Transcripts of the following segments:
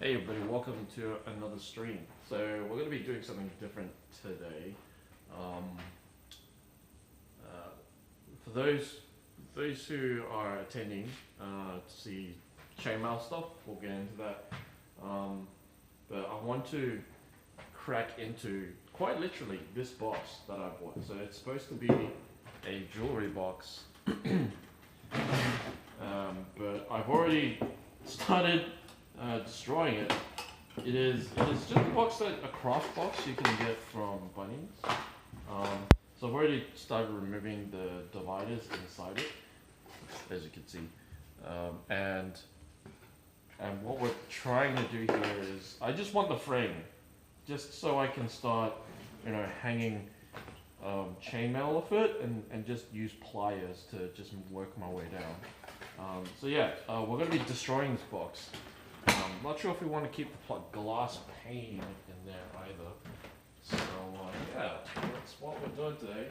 Hey everybody, welcome to another stream. So we're going to be doing something different today. Um, for those who are attending to see Chainmail stuff, we'll get into that. But I want to crack into, quite literally, this box that I bought. So it's supposed to be a jewelry box, but I've already started destroying it. It is just a box a craft box you can get from Bunnings. So I've already started removing the dividers inside it, as you can see, and what we're trying to do here is I just want the frame, just so I can start, hanging chainmail off it and just use pliers to just work my way down. So yeah, we're going to be destroying this box. Not sure if we want to keep the glass pane in there either. So yeah, that's what we're doing today.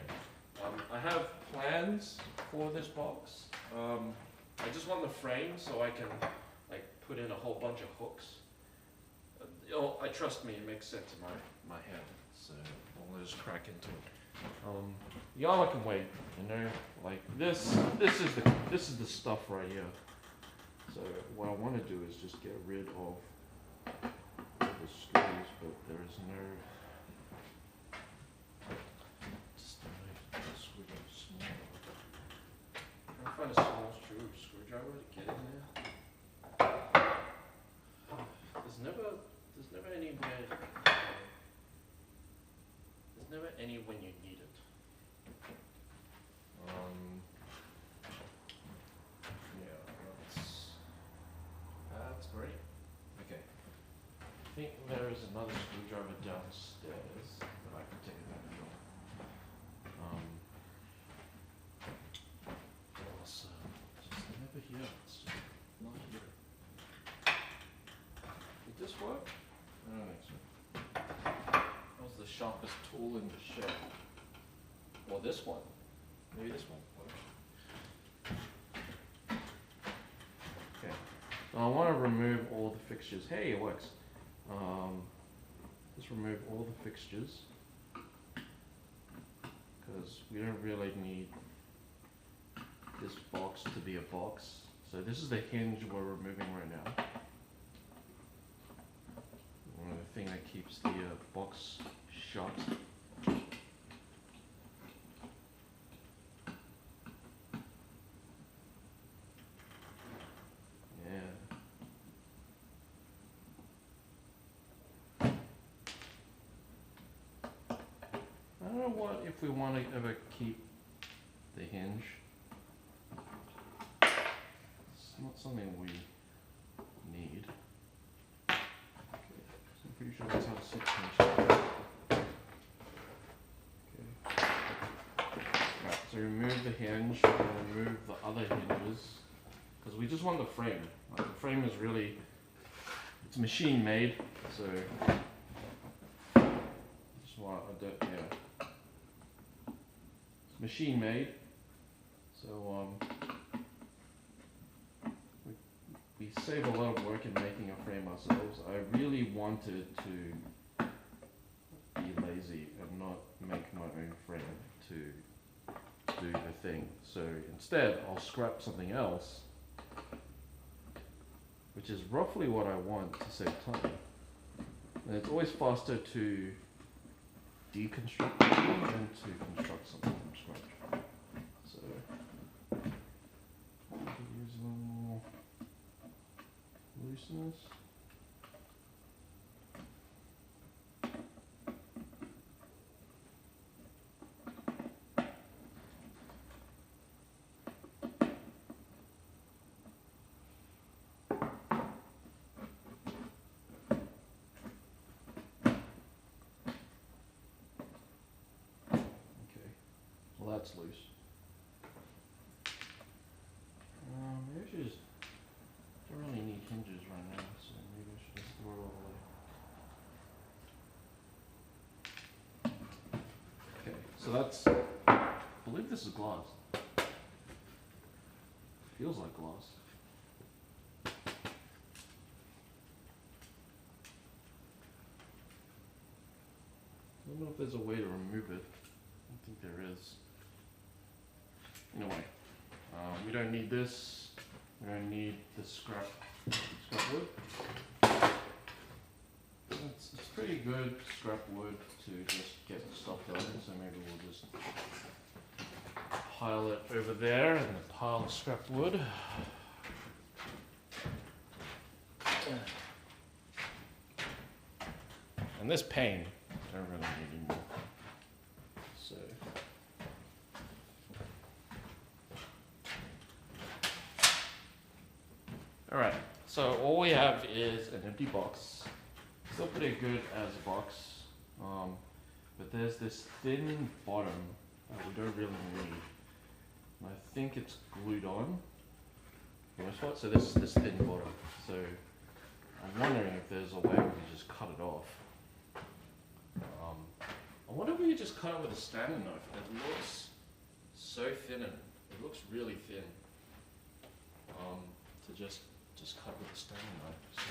I have plans for this box. I just want the frame so I can put in a whole bunch of hooks. I trust me, it makes sense in my head. So we'll just crack into it. Y'all can wait, this is the stuff right here. So what I want to do is just get rid of the screws, but there is no. Just screwdriver small. Trying to find a small screwdriver to get in there. There's never anywhere. There's never any when you need it. That's great. Okay. I think there is another screwdriver downstairs that I can take advantage of. It's just never here. It's just not here. Did this work? I don't think so. That was the sharpest tool in the shed. Or this one. Maybe this one works. Okay. So I want to remove all the fixtures. Hey, it works. Just remove all the fixtures because we don't really need this box to be a box. So this is the hinge we're removing right now. One of the thing that keeps the box shut. I don't know if we want to ever keep the hinge. It's not something we need. Okay, so I'm pretty sure that's how the 6 hinge. Okay. Right, so remove the hinge and remove the other hinges because we just want the frame. The frame is really, it's machine made, so just want machine made, so we save a lot of work in making a frame ourselves. I really wanted to be lazy and not make my own frame to do the thing. So instead, I'll scrap something else, which is roughly what I want to save time. And it's always faster to deconstruct something than to construct something from scratch. So use a little more looseness. Well, that's loose. Maybe I should just, don't really need hinges right now, so maybe I should just throw it all away. Okay, so that's, I believe this is glass. Feels like glass. don't know if there's a way to remove it. I don't think there is. Anyway, we don't need this. We don't need the scrap wood. It's pretty good scrap wood to just get stuff done, so maybe we'll just pile it over there and a pile of scrap wood. And this pane, I don't really need anymore. So. Alright, so all we have is an empty box. Still pretty good as a box, but there's this thin bottom that we don't really need. And I think it's glued on for the most part, so this thin bottom. So I'm wondering if there's a way we can just cut it off. I wonder if we could just cut it with a Stanley knife. It looks so thin, and it looks really thin. To just cut with a Stanley knife. So.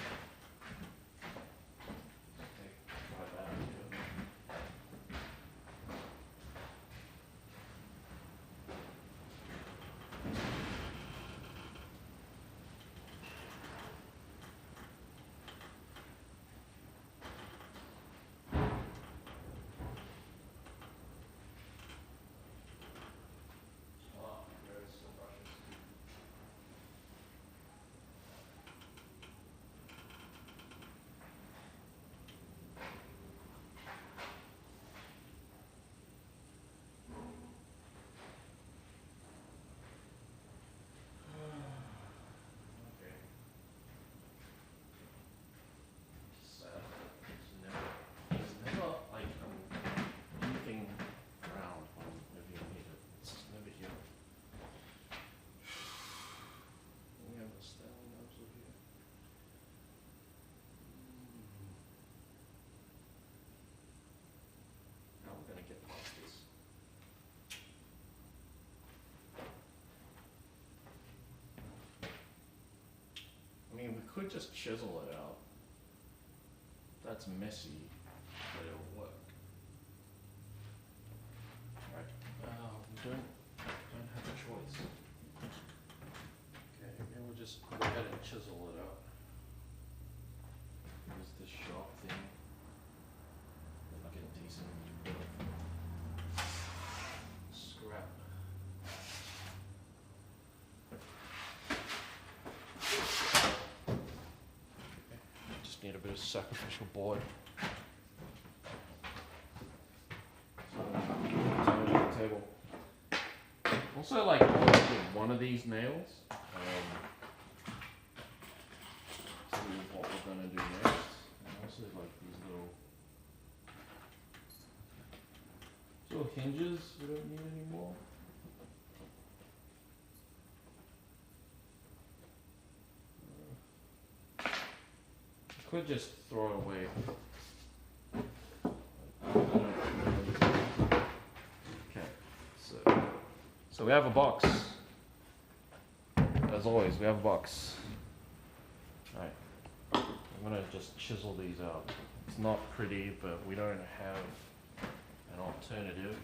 I mean, we could just chisel it out. That's messy, but it'll work. Right. We don't have a choice. Okay, maybe we'll just go ahead and chisel it out. Use this sharp thing. Like a decent bit of scrap. Need a bit of sacrificial board. So, table. Also, like one of these nails. See what we're gonna do next. And also, like these little hinges we don't need anymore. Could just throw it away. Okay, so we have a box. As always, we have a box. Alright, I'm gonna just chisel these out. It's not pretty, but we don't have an alternative.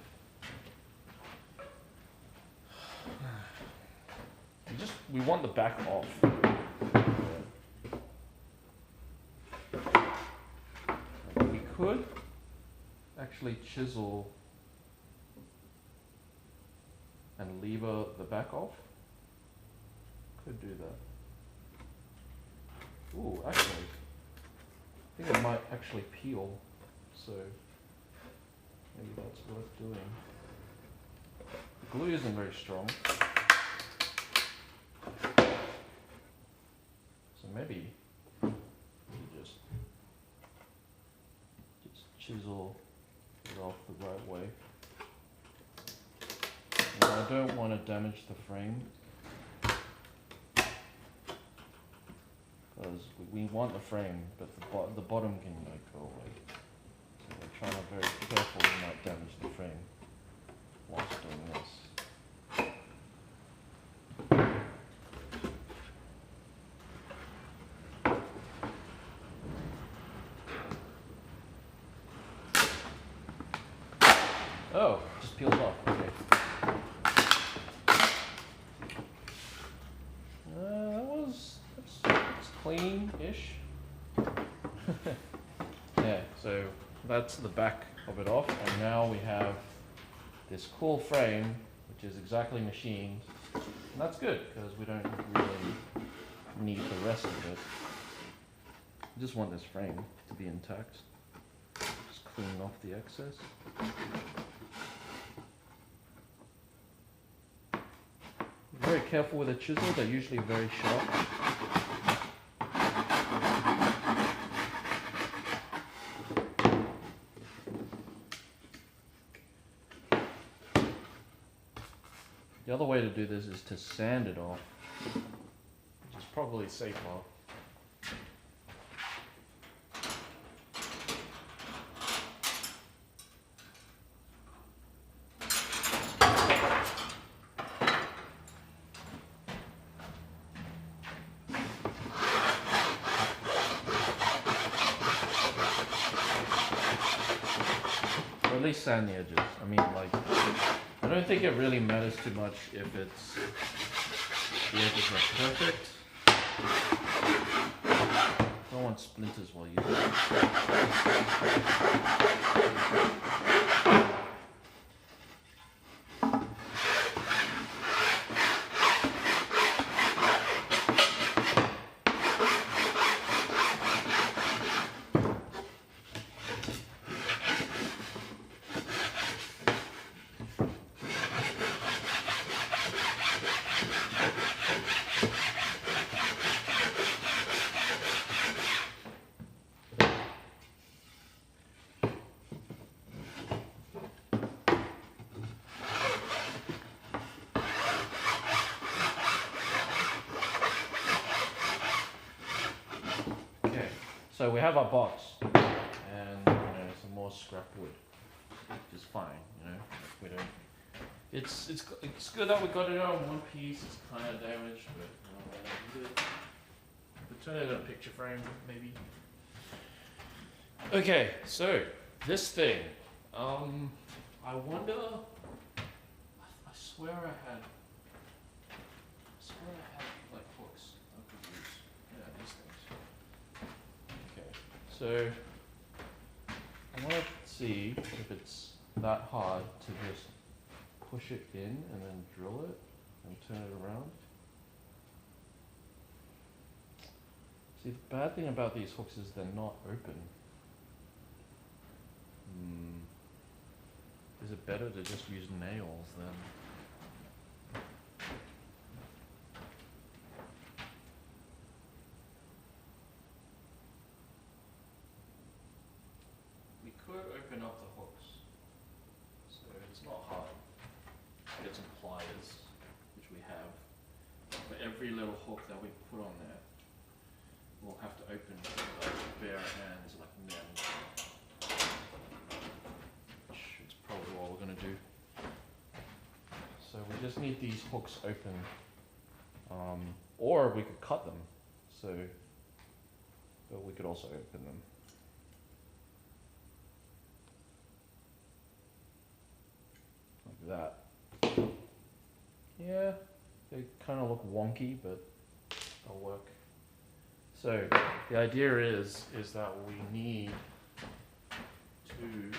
We want the back off. Could actually chisel and lever the back off. Could do that. Ooh, actually, I think it might actually peel, so maybe that's worth doing. The glue isn't very strong, so maybe chisel it off the right way. And I don't want to damage the frame because we want the frame, but the bottom can go away. So we're trying to be very careful to not damage the frame whilst doing this. clean-ish. Yeah, so that's the back of it off, and now we have this cool frame, which is exactly machined, and that's good because we don't really need the rest of it. I just want this frame to be intact. Just cleaning off the excess. Be very careful with a chisel, they're usually very sharp. The other way to do this is to sand it off, which is probably safer. Or at least sand the edges. I mean, like, I don't think it really matters too much if it's the edges are perfect. I don't want splinters while using it. So we have our box, and some more scrap wood, which is fine. We don't. It's good that we got it on one piece. It's kind of damaged, but we'll turn it in a picture frame maybe. Okay, so this thing. I wonder. I swear I had like hooks I could use. Yeah, these things. So I want to see if it's that hard to just push it in and then drill it and turn it around. See, the bad thing about these hooks is they're not open. Is it better to just use nails then? We could open up the hooks, so it's not hard. Get some pliers, which we have. For every little hook that we put on there, we'll have to open with our bare hands like men. Which is probably what we're going to do. So we just need these hooks open, or we could cut them. But we could also open them. Like that. Yeah, they kind of look wonky, but they'll work. So the idea is that we need to.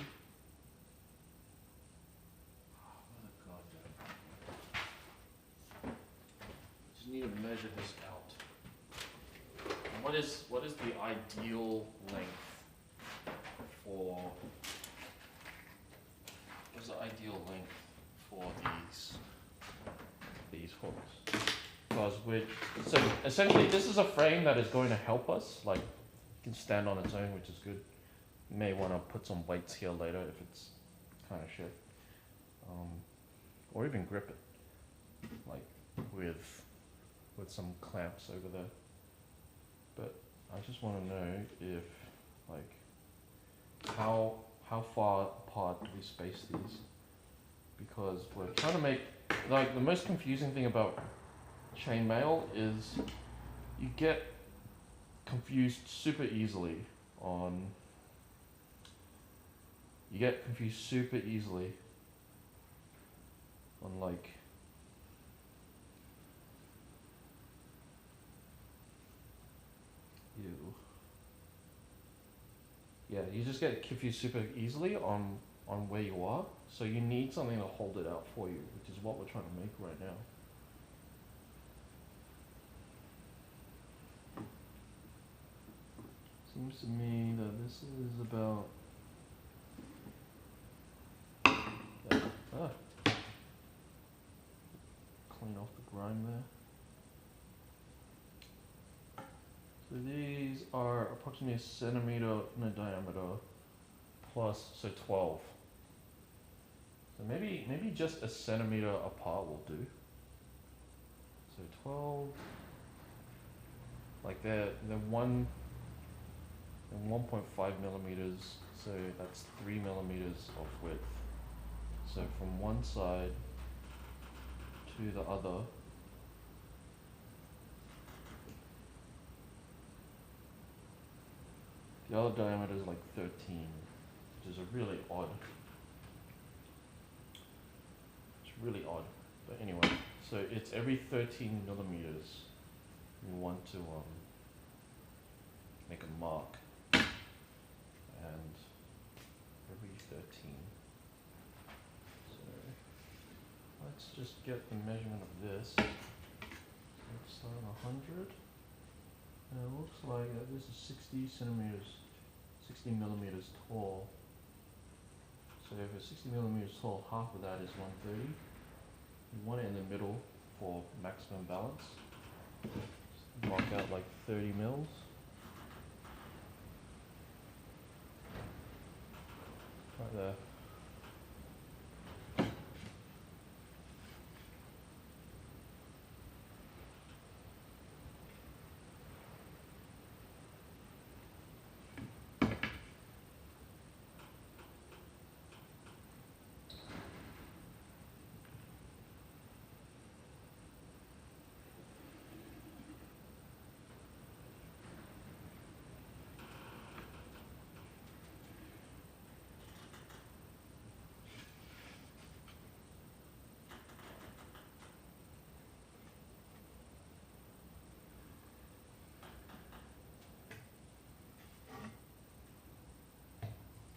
Just need to measure this out. And what is the ideal length for? What's the ideal length for these hooks? Because so essentially this is a frame that is going to help us. Like, it can stand on its own, which is good. You may want to put some weights here later if it's kind of shit, or even grip it, like with some clamps over there. But I just want to know if, like, how far apart do we space these? Because we're trying to make, like, the most confusing thing about chainmail is you get confused super easily on like Yeah, you just get confused super easily on where you are. So you need something to hold it out for you, which is what we're trying to make right now. Seems to me that this is about. Clean off the grime there. So these are approximately a centimeter in diameter, plus, so 12. So maybe just a centimeter apart will do. So 12, like they're 1.5 millimeters, so that's 3 millimeters of width. So from one side to the other, the other diameter is like 13, which is a really odd. It's really odd. But anyway, so it's every 13 millimeters. You want to make a mark, and every 13. So let's just get the measurement of this. Let's start on 100. And it looks like this is 60 centimeters, 60 millimeters tall. So if it's 60 millimeters tall, half of that is 130. You want it in the middle for maximum balance. Mark out like 30 mils. Right there.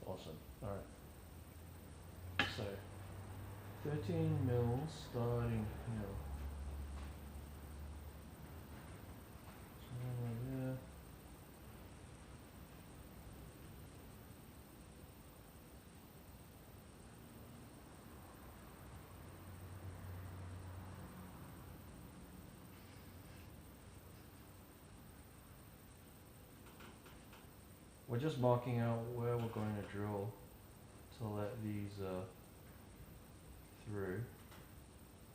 Awesome. Alright. So 13 mils starting here. So right there. We're just marking out where we're going to drill to let these through.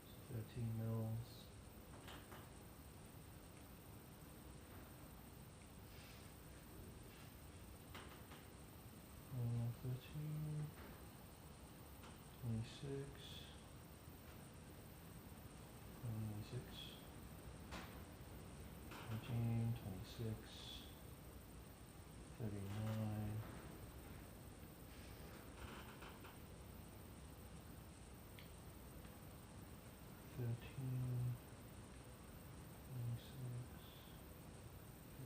So 13 mils. 13, 26, 26, 13, 26, 39, 13, 26, 39.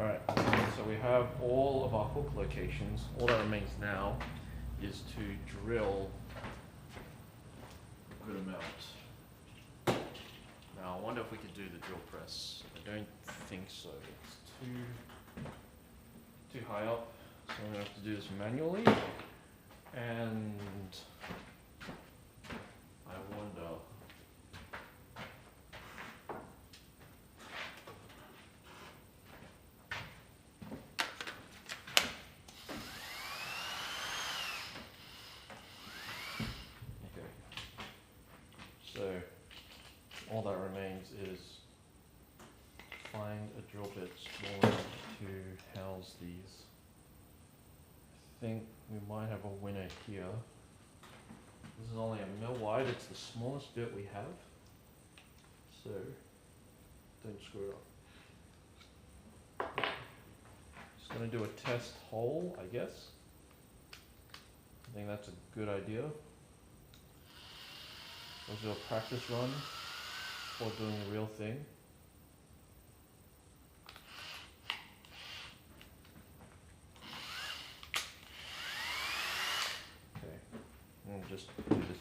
Alright, so we have all of our hook locations. All that remains now is to drill a good amount. Now I wonder if we could do the drill press. I don't think so. It's too high up, so I'm gonna have to do this manually. And I wonder. Okay. So all that remains is find a drill bit small enough to house these. I think we might have a winner here. This is only a mil wide, it's the smallest bit we have. So, don't screw it up. Just gonna do a test hole, I guess. I think that's a good idea. Let's do a practice run before doing the real thing. And just do this.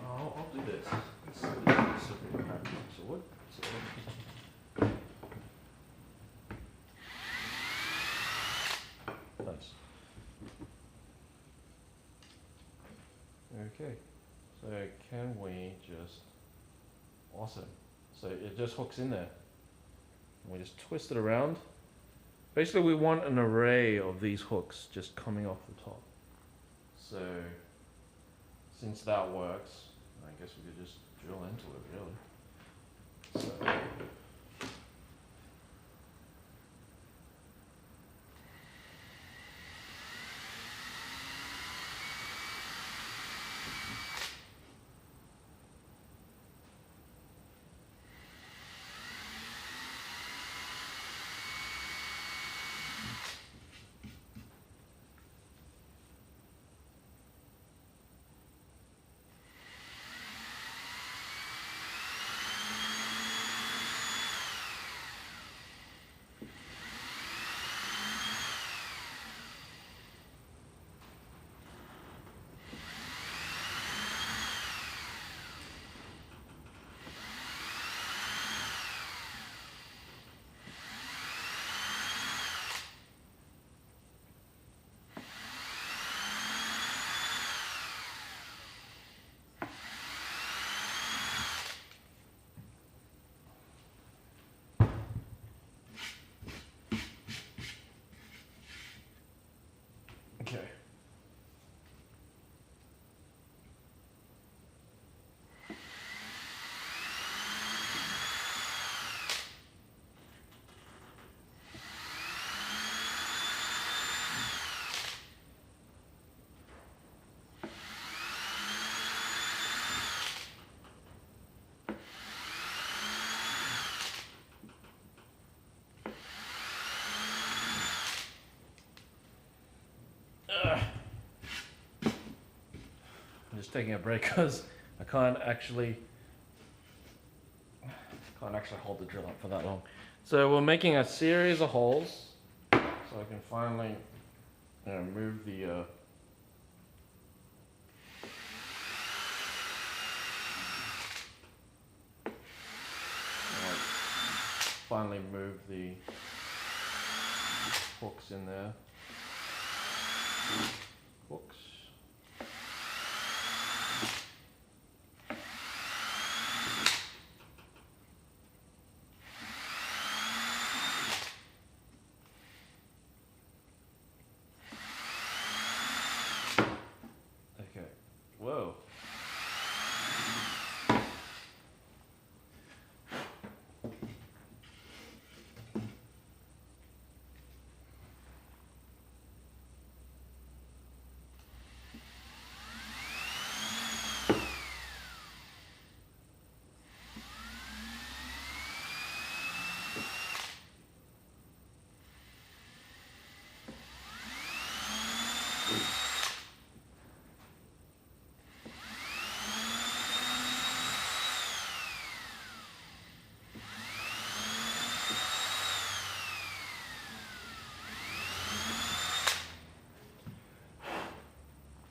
I'll do this. This is a bit practice. So what? Nice. Okay. So can we just? Awesome. So it just hooks in there. And we just twist it around. Basically, we want an array of these hooks just coming off the top. So, since that works, I guess we could just drill into it, really. So, okay. I'm just taking a break because I can't actually hold the drill up for that long. So we're making a series of holes so I can finally move the hooks in there. Hooks. Okay. Whoa.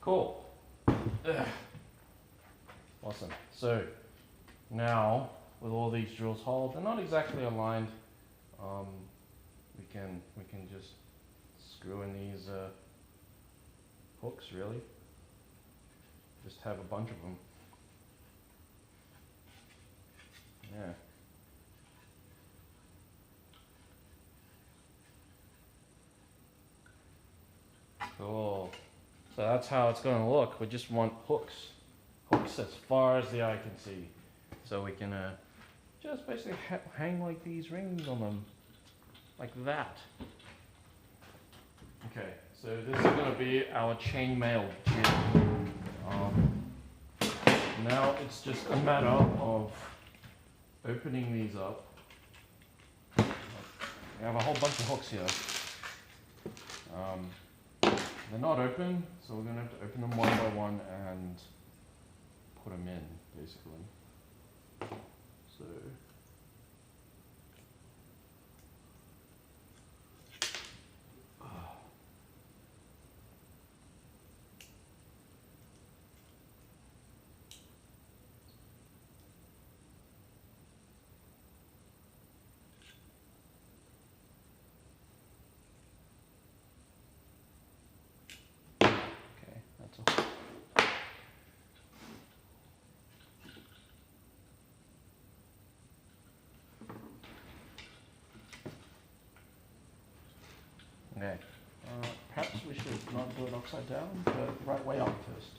Cool. Ugh. Awesome. So now with all these drills holed, they're not exactly aligned. We can just screw in these hooks. Really, just have a bunch of them. Yeah. Cool. So that's how it's going to look. We just want hooks. Hooks as far as the eye can see. So we can just basically hang like these rings on them. Like that. Okay, so this is going to be our chainmail jig. Now it's just a matter of opening these up. We have a whole bunch of hooks here. They're not open, so we're going to have to open them one by one and put them in, basically. So okay. Perhaps we should not do it upside down, but right way up first.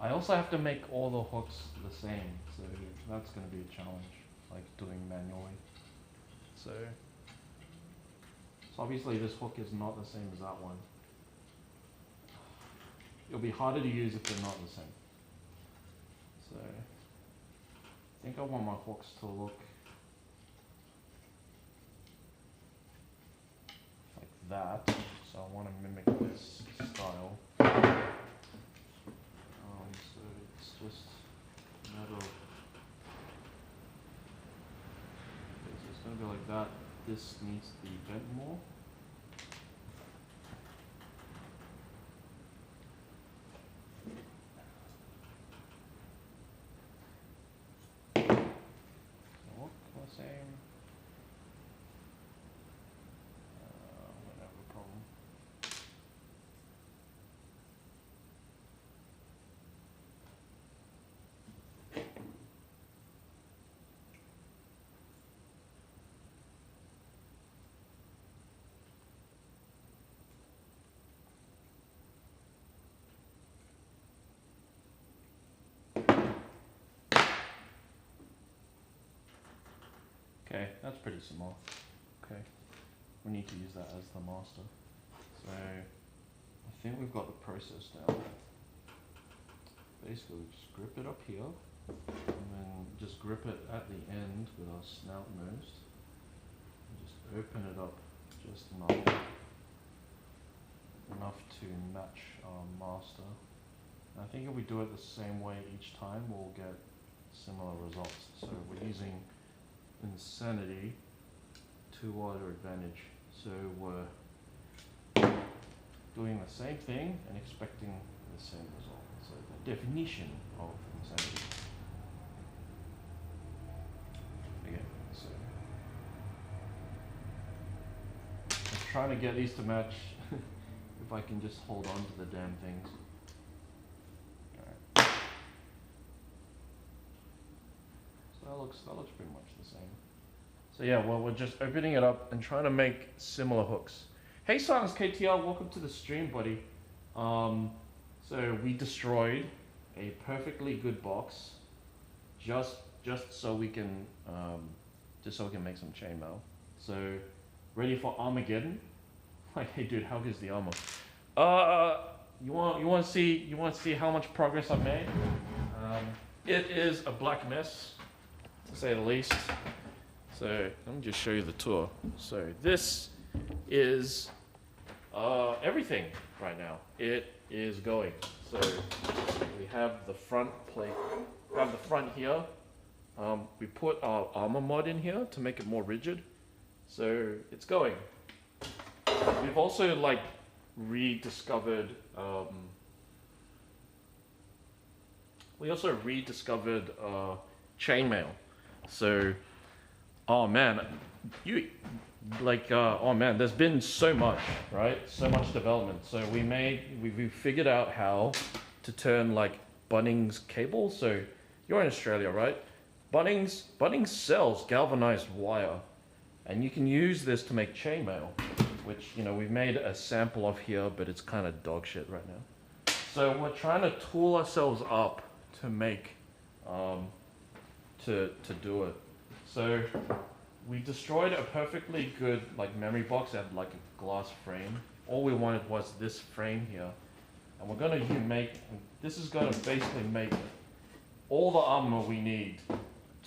I also have to make all the hooks the same, so that's going to be a challenge, like doing manually. So obviously this hook is not the same as that one. It'll be harder to use if they're not the same. So I think I want my hooks to look like that, so I want to mimic this style. So it's just metal. Okay, so it's going to be like that. This needs to be bent more. Look the same. Whatever problem. Okay, that's pretty small. Okay, we need to use that as the master. So I think we've got the process down. Basically, we just grip it up here, and then just grip it at the end with our snout nose. And just open it up just enough to match our master. And I think if we do it the same way each time, we'll get similar results. So we're using insanity to our advantage. So we're doing the same thing and expecting the same result. So the definition of insanity. Okay, so I'm trying to get these to match. If I can just hold on to the damn things. Alright. So that looks pretty much the same. So yeah, well, we're just opening it up and trying to make similar hooks. Hey Silence KTL, welcome to the stream, buddy. So we destroyed a perfectly good box just so we can make some chainmail. So ready for Armageddon? Like, hey dude, how good is the armor? You want to see how much progress I've made? It is a black mess. to say the least. So let me just show you the tour. So this is everything right now. It is going. So we have the front plate. We have the front here. We put our armor mod in here to make it more rigid. So it's going. We've also like rediscovered. We also rediscovered Chainmail. So, oh man, oh man, there's been so much, right? So much development. So we figured out how to turn like Bunnings cable. So you're in Australia, right? Bunnings sells galvanized wire, and you can use this to make chainmail, which, you know, we've made a sample of here, but it's kind of dog shit right now. So we're trying to tool ourselves up to make, to do it. So we destroyed a perfectly good like memory box that had like a glass frame. All we wanted was this frame here, and we're gonna this is gonna basically make all the armor we need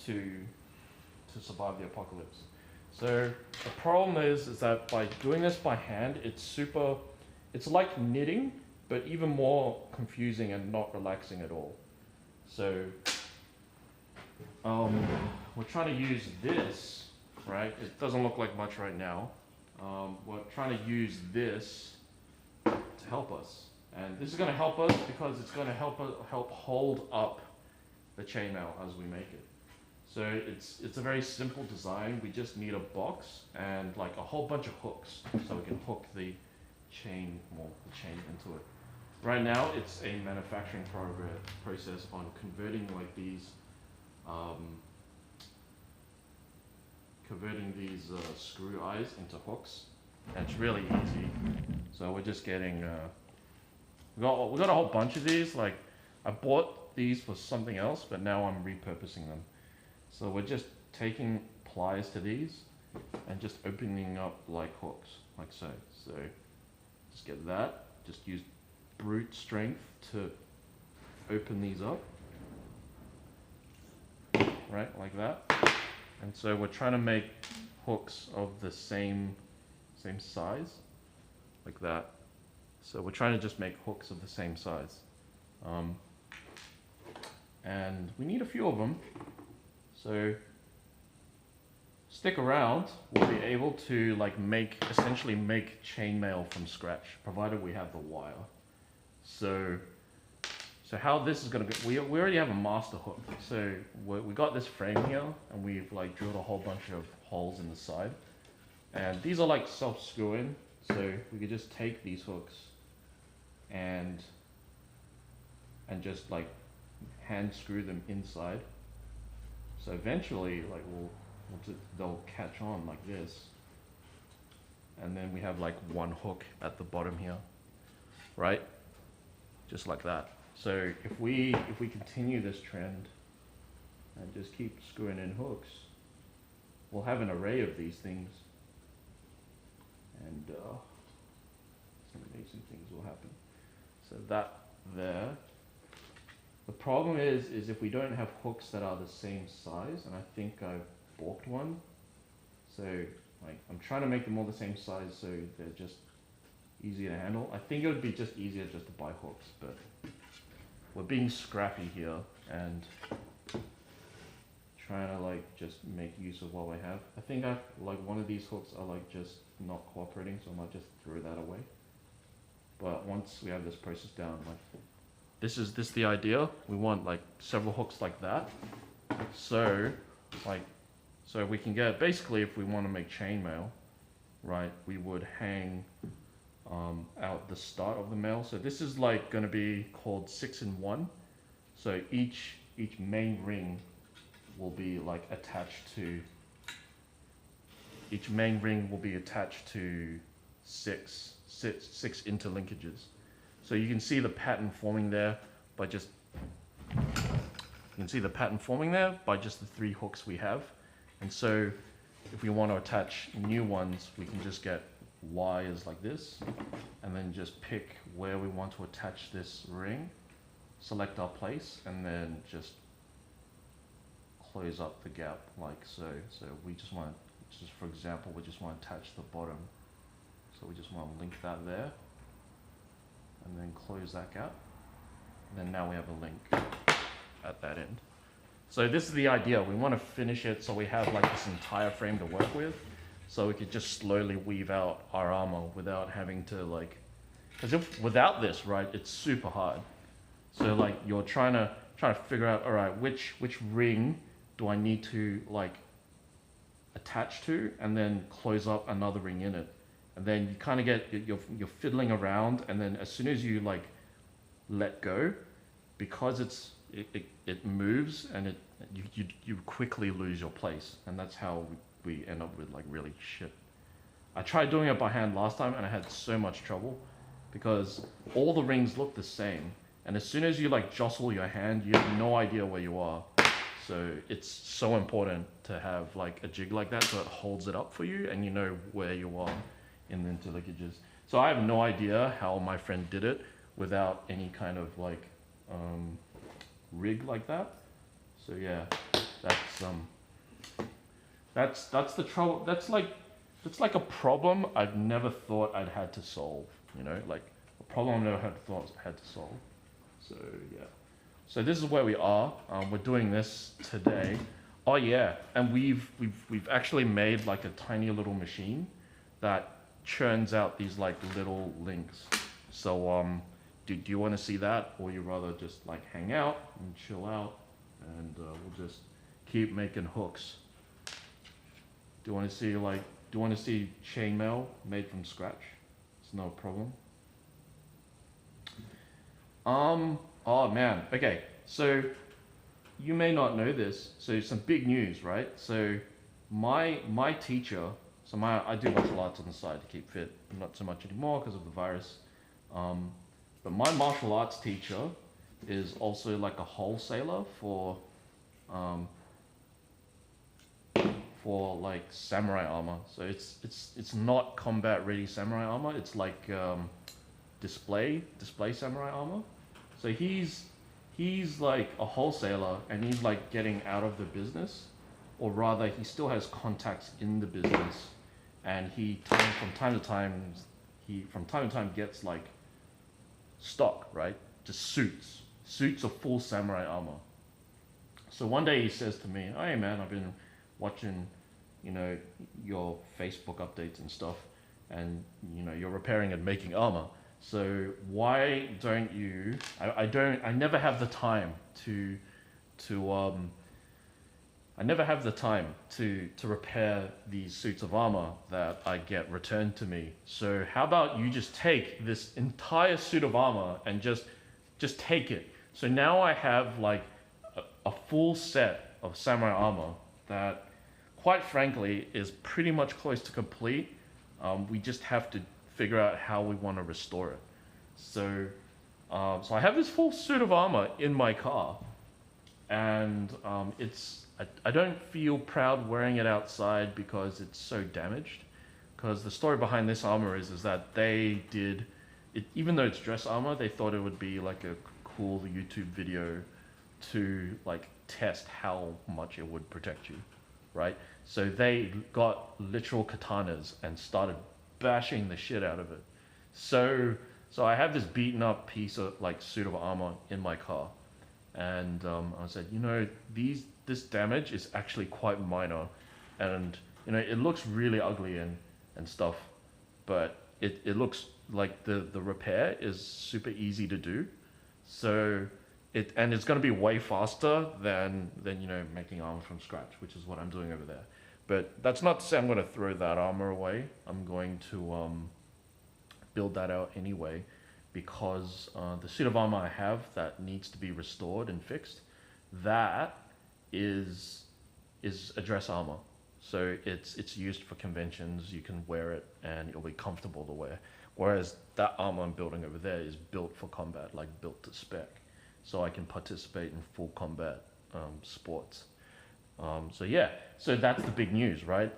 to survive the apocalypse. So the problem is that by doing this by hand, it's like knitting, but even more confusing and not relaxing at all. So we're trying to use this, right? It doesn't look like much right now. We're trying to use this to help us. And this is going to help us because it's going to help hold up the chainmail as we make it. So it's a very simple design. We just need a box and like a whole bunch of hooks so we can hook the chain into it. Right now it's a manufacturing process on converting like these screw eyes into hooks, and it's really easy. So we're just getting we got a whole bunch of these. Like I bought these for something else, but now I'm repurposing them. So we're just taking pliers to these and just opening up like hooks, like so. So just get that. Just use brute strength to open these up, right, like that. And so we're trying to make hooks of the same size, like that. So we're trying to just make hooks of the same size. And we need a few of them. So stick around, we'll be able to like essentially make chainmail from scratch, provided we have the wire. So how this is going to be, we already have a master hook. So we got this frame here, and we've like drilled a whole bunch of holes in the side. And these are like self-screw in, so we could just take these hooks and just like hand screw them inside. So eventually, like they'll catch on like this, and then we have like one hook at the bottom here, right? Just like that. So if we continue this trend and just keep screwing in hooks, we'll have an array of these things, and some amazing things will happen. So that there. The problem is if we don't have hooks that are the same size, and I think I've balked one. So like I'm trying to make them all the same size so they're just easier to handle. I think it would be just easier just to buy hooks, but we're being scrappy here and trying to like just make use of what we have. I think one of these hooks are like just not cooperating, so I might just throw that away. But once we have this process down, like this is the idea. We want like several hooks like that. So we can get, basically if we want to make chainmail, right, we would hang out the start of the mail. So this is like going to be called 6-in-1. So each main ring will be like attached to, six interlinkages. So you can see the pattern forming there by just the 3 hooks we have. And so if we want to attach new ones, we can just get wires like this, and then just pick where we want to attach this ring, select our place, and then just close up the gap like so. So we just want, just for example, we just want to attach the bottom. So we just want to link that there, and then close that gap. And then now we have a link at that end. So this is the idea. We want to finish it so we have like this entire frame to work with, so we could just slowly weave out our armor without having to like, because if without this, right, it's super hard. So like you're trying to figure out, all right, which ring do I need to like attach to, and then close up another ring in it, and then you kind of get you're fiddling around, and then as soon as you like let go, because it moves, and you quickly lose your place, and that's how we end up with like really shit. I tried doing it by hand last time and I had so much trouble because all the rings look the same, and as soon as you like jostle your hand, you have no idea where you are. So it's so important to have like a jig like that so it holds it up for you and you know where you are in the interlinkages. So I have no idea how my friend did it without any kind of like rig like that. So yeah, that's the trouble. That's like a problem I've never thought I'd had to solve. You know, like a problem I never had to solve. So yeah. So this is where we are. We're doing this today. Oh yeah, and we've actually made like a tiny little machine that churns out these like little links. So do you want to see that, or you rather just like hang out and chill out, and we'll just keep making hooks? Do you want to see chainmail made from scratch? It's no problem. Oh man, okay, so you may not know this, so some big news, right? So my teacher, I do martial arts on the side to keep fit, not so much anymore because of the virus, but my martial arts teacher is also like a wholesaler for like samurai armor. So it's not combat ready samurai armor, it's like display samurai armor. So he's like a wholesaler, and he's like getting out of the business, or rather he still has contacts in the business, and from time to time gets like stock, right? Just suits of full samurai armor. So one day he says to me, "Hey man, I've been watching, you know, your Facebook updates and stuff, and you know you're repairing and making armor. So why don't you? I never have the time to repair these suits of armor that I get returned to me. So how about you just take this entire suit of armor and just take it. So now I have like a full set of samurai armor that, quite frankly, is pretty much close to complete. We just have to figure out how we want to restore it. So I have this full suit of armor in my car, and I don't feel proud wearing it outside because it's so damaged. Because the story behind this armor is that they did it, even though it's dress armor, they thought it would be like a cool YouTube video to like test how much it would protect you, right? So they got literal katanas and started bashing the shit out of it. So I have this beaten up piece of like suit of armor in my car, and I said, you know, this damage is actually quite minor, and you know it looks really ugly and stuff, but it looks like the repair is super easy to do. So it's going to be way faster than you know making armor from scratch, which is what I'm doing over there. But that's not to say I'm going to throw that armor away. I'm going to build that out anyway, because the suit of armor I have that needs to be restored and fixed, that is a dress armor. So it's used for conventions. You can wear it and it'll be comfortable to wear. Whereas that armor I'm building over there is built for combat, like built to spec, so I can participate in full combat sports. So yeah, so that's the big news, right?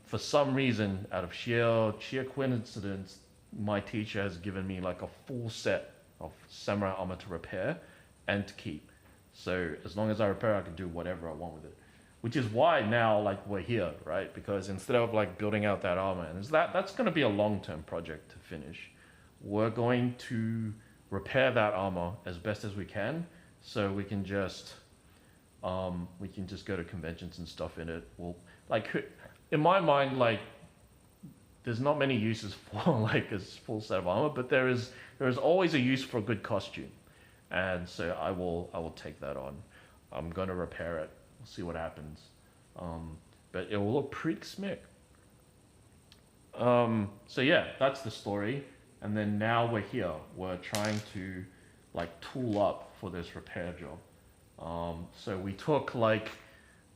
For some reason, out of sheer coincidence, my teacher has given me like a full set of samurai armor to repair and to keep. So as long as I repair, I can do whatever I want with it. which is why now like we're here, right? Because instead of like building out that armor, and that's going to be a long-term project to finish, we're going to repair that armor as best as we can, so we can just go to conventions and stuff in it. Well, like in my mind, like there's not many uses for like a full set of armor, but there is always a use for a good costume, and so I will take that on. I'm gonna repair it. We'll see what happens, but it will look pretty smick. So yeah, that's the story, and then now we're here. We're trying to like tool up for this repair job. So we took like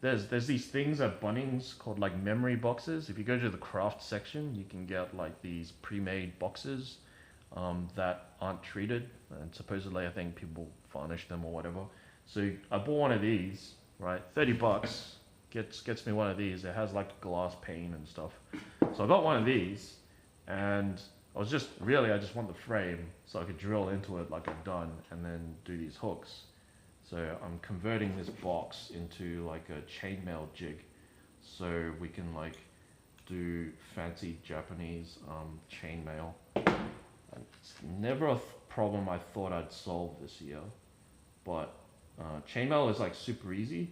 there's these things at Bunnings called like memory boxes. If you go to the craft section, you can get like these pre-made boxes that aren't treated, and supposedly I think people varnish them or whatever. So I bought one of these, right? $30 gets me one of these. It has like glass pane and stuff. So I got one of these, and I just want the frame so I could drill into it like I've done, and then do these hooks. So I'm converting this box into like a chainmail jig, so we can like do fancy Japanese chainmail. It's never a problem I thought I'd solve this year, but chainmail is like super easy.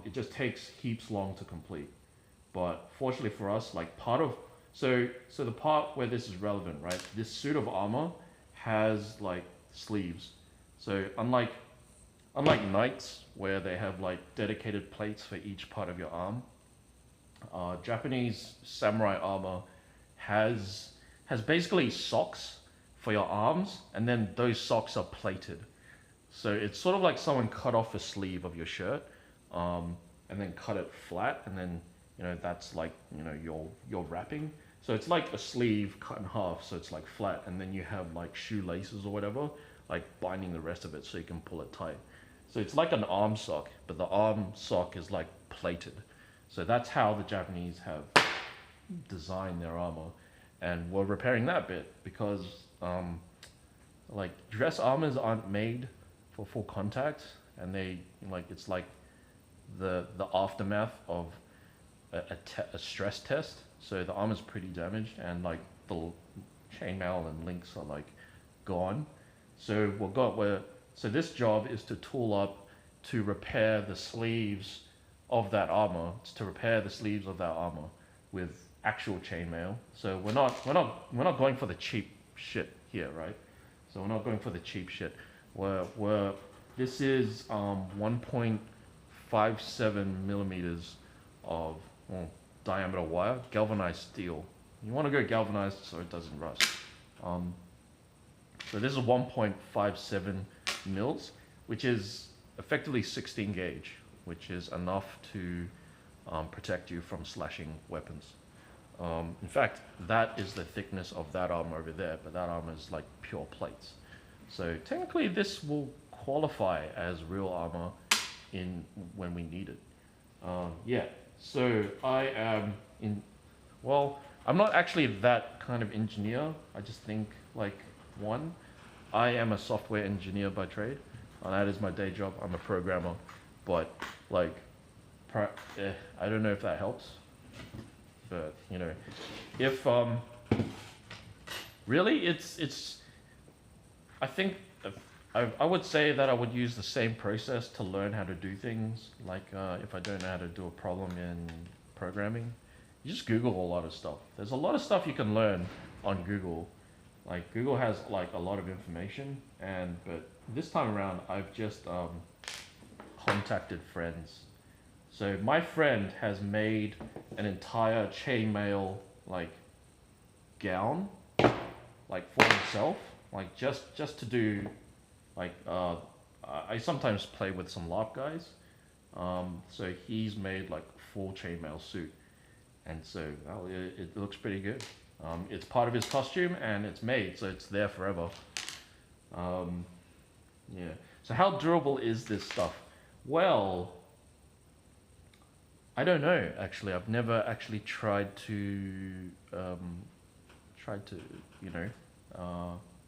It just takes heaps long to complete. But fortunately for us, like so the part where this is relevant, right? This suit of armor has like sleeves. So unlike knights where they have like dedicated plates for each part of your arm, Japanese samurai armor has basically socks for your arms, and then those socks are plated. So it's sort of like someone cut off a sleeve of your shirt, and then cut it flat, and then that's like your wrapping. So it's like a sleeve cut in half, so it's like flat, and then you have like shoelaces or whatever, like binding the rest of it so you can pull it tight. So it's like an arm sock, but the arm sock is like plated. So that's how the Japanese have designed their armor, and we're repairing that bit because like dress armors aren't made for full contact, and it's like the aftermath of a stress test. So the armor's pretty damaged, and like the chainmail and links are like gone. So so this job is to tool up to repair the sleeves of that armor. It's to repair the sleeves of that armor with actual chainmail. So we're not going for the cheap shit here, right? So we're not going for the cheap shit. This is 1.57 millimeters of diameter wire, galvanized steel. You want to go galvanized so it doesn't rust. So this is 1.57 mils, which is effectively 16 gauge, which is enough to protect you from slashing weapons. In fact, that is the thickness of that armor over there, but that armor is like pure plates. So technically this will qualify as real armor when we need it. Yeah, so I am I'm not actually that kind of engineer. I just think like I am a software engineer by trade, and that is my day job. I'm a programmer, but like, I don't know if that helps, but if really it's, I think I would say that I would use the same process to learn how to do things. Like if I don't know how to do a problem in programming, you just Google a lot of stuff. There's a lot of stuff you can learn on Google. Like Google has like a lot of information, but this time around I've just contacted friends. So my friend has made an entire chainmail like gown, like for himself, like just to do like I sometimes play with some LARP guys. So he's made like a full chainmail suit, and so it looks pretty good. It's part of his costume, and it's made, so it's there forever. Yeah. So how durable is this stuff? Well, I don't know. Actually, I've never actually tried to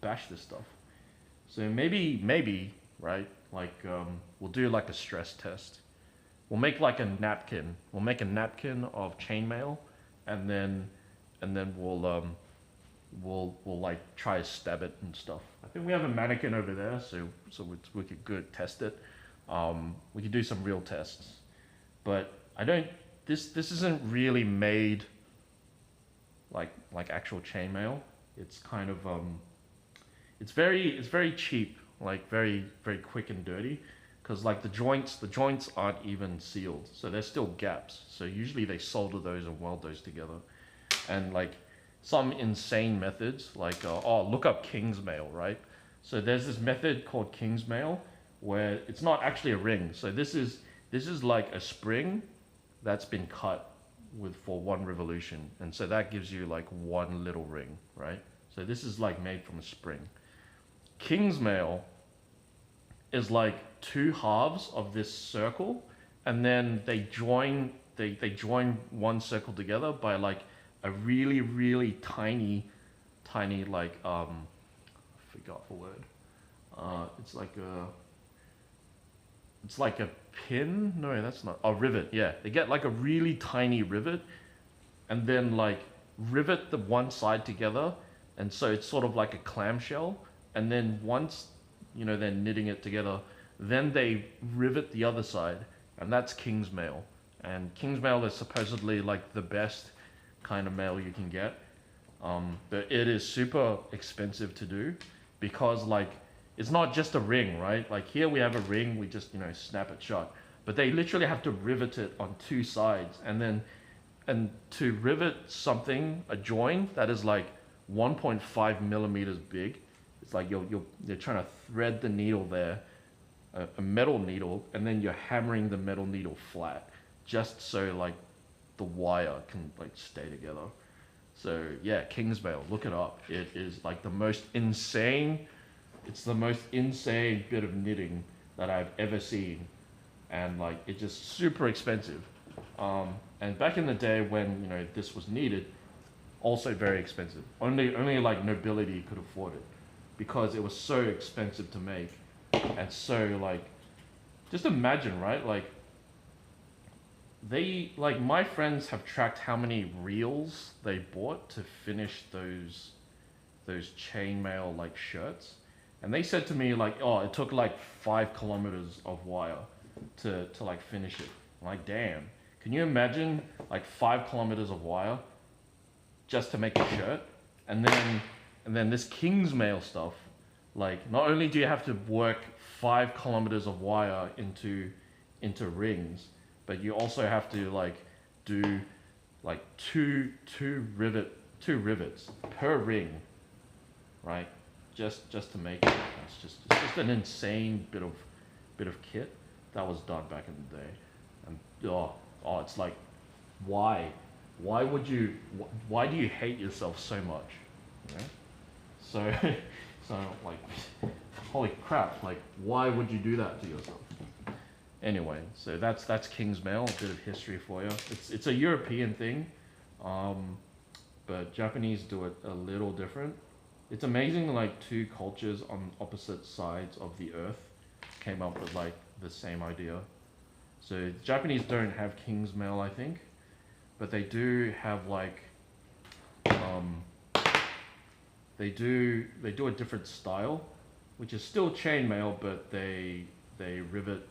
bash this stuff. So maybe right? Like we'll do like a stress test. we'll make like a napkin. We'll make a napkin of chainmail, and then we'll like try to stab it and stuff. I think we have a mannequin over there, so we could good test it. We could do some real tests, but I don't. This isn't really made like actual chainmail. It's kind of it's very cheap, like very quick and dirty, because like the joints aren't even sealed, so there's still gaps. So usually they solder those and weld those together, and like some insane methods like oh, look up Kingsmail, right? So there's this method called Kingsmail where it's not actually a ring. So this is like a spring that's been cut with for one revolution, and so that gives you like one little ring, right? So this is like made from a spring. Kingsmail is like two halves of this circle, and then they join one circle together by like a really tiny like I forgot the word. It's like a pin. No, that's not a rivet. Yeah, they get like a really tiny rivet, and then like rivet the one side together, and so it's sort of like a clamshell. And then once they're knitting it together, then they rivet the other side, and that's Kingsmail. And Kingsmail is supposedly like the best kind of mail you can get, but it is super expensive to do because like it's not just a ring, right? Like here we have a ring, we just snap it shut, but they literally have to rivet it on two sides, and to rivet something, a join that is like 1.5 millimeters big, it's like you're trying to thread the needle there, a metal needle, and then you're hammering the metal needle flat just so like the wire can like stay together. So yeah, Kingsmail, look it up. It is like the most insane bit of knitting that I've ever seen, and like it's just super expensive. And back in the day when this was needed, also very expensive. Only like nobility could afford it because it was so expensive to make, and so like just imagine, right? Like my friends have tracked how many reels they bought to finish those chainmail like shirts, and they said to me like, oh, it took like 5 kilometers of wire to like finish it. I'm like, damn, can you imagine like 5 kilometers of wire just to make a shirt? And then this Kingsmail stuff, like not only do you have to work 5 kilometers of wire into rings, but you also have to like do like two rivets per ring, right? Just to make it. It's just an insane bit of kit that was done back in the day. And it's like, why do you hate yourself so much? So like, holy crap, like why would you do that to yourself? Anyway, so that's Kingsmail, a bit of history for you. It's a European thing, but Japanese do it a little different. It's amazing, like two cultures on opposite sides of the earth came up with like the same idea. So Japanese don't have Kingsmail, I think, but they do have like they do a different style, which is still chainmail, but they rivet.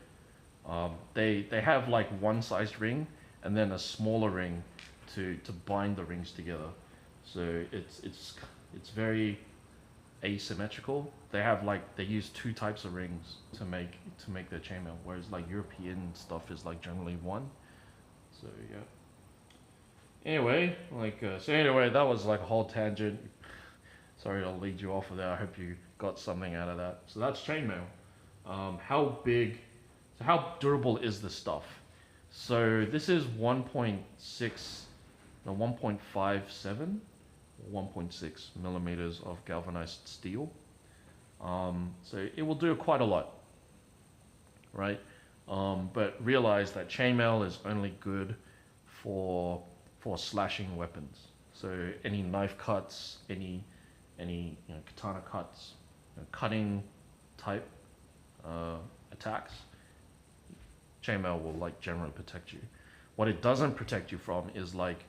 They have like one sized ring and then a smaller ring to bind the rings together. So it's very asymmetrical. They use 2 types of rings to make their chainmail, whereas like European stuff is like generally one. So yeah. Anyway, that was like a whole tangent. Sorry to lead you off of that. I hope you got something out of that. So that's chainmail. How durable is this stuff? So this is 1.57, 1.6 millimeters of galvanized steel. So it will do quite a lot, right? But realize that chainmail is only good for slashing weapons. So any knife cuts, any katana cuts, cutting type attacks, chainmail will like generally protect you. What it doesn't protect you from is like,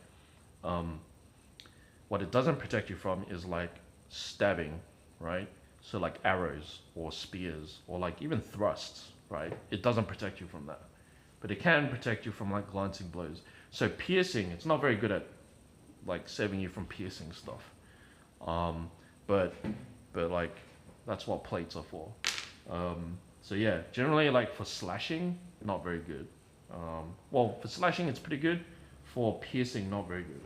stabbing, right? So like arrows or spears or like even thrusts, right? It doesn't protect you from that, but it can protect you from like glancing blows. So piercing, it's not very good at like saving you from piercing stuff. But like that's what plates are for. So yeah, generally like for slashing, not very good. Well, for slashing it's pretty good. For piercing, not very good.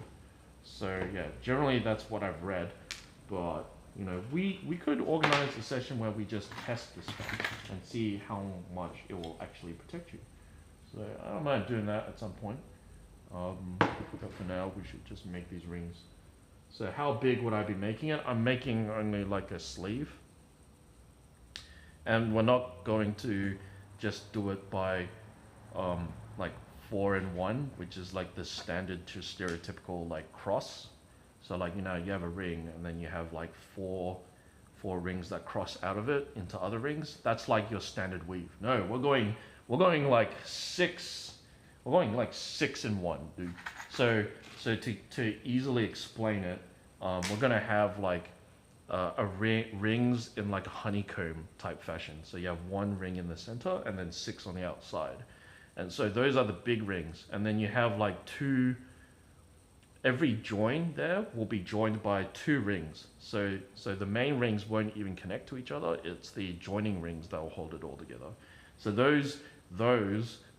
So yeah, generally that's what I've read. But you know, we could organize a session where we just test this stuff and see how much it will actually protect you. So I don't mind doing that at some point. But for now, we should just make these rings. So how big would I be making it? I'm making only like a sleeve. And we're not going to just do it by like 4-in-1, which is like the standard to stereotypical like cross. So like, you know, you have a ring and then you have like four rings that cross out of it into other rings. That's like your standard weave. No, we're going like 6. We're going like 6-in-1, dude. So to easily explain it, we're gonna have like rings in like a honeycomb type fashion. So you have 1 ring in the center and then 6 on the outside. And so those are the big rings. And then you have like 2, every join there will be joined by 2 rings. So the main rings won't even connect to each other. It's the joining rings that will hold it all together. So those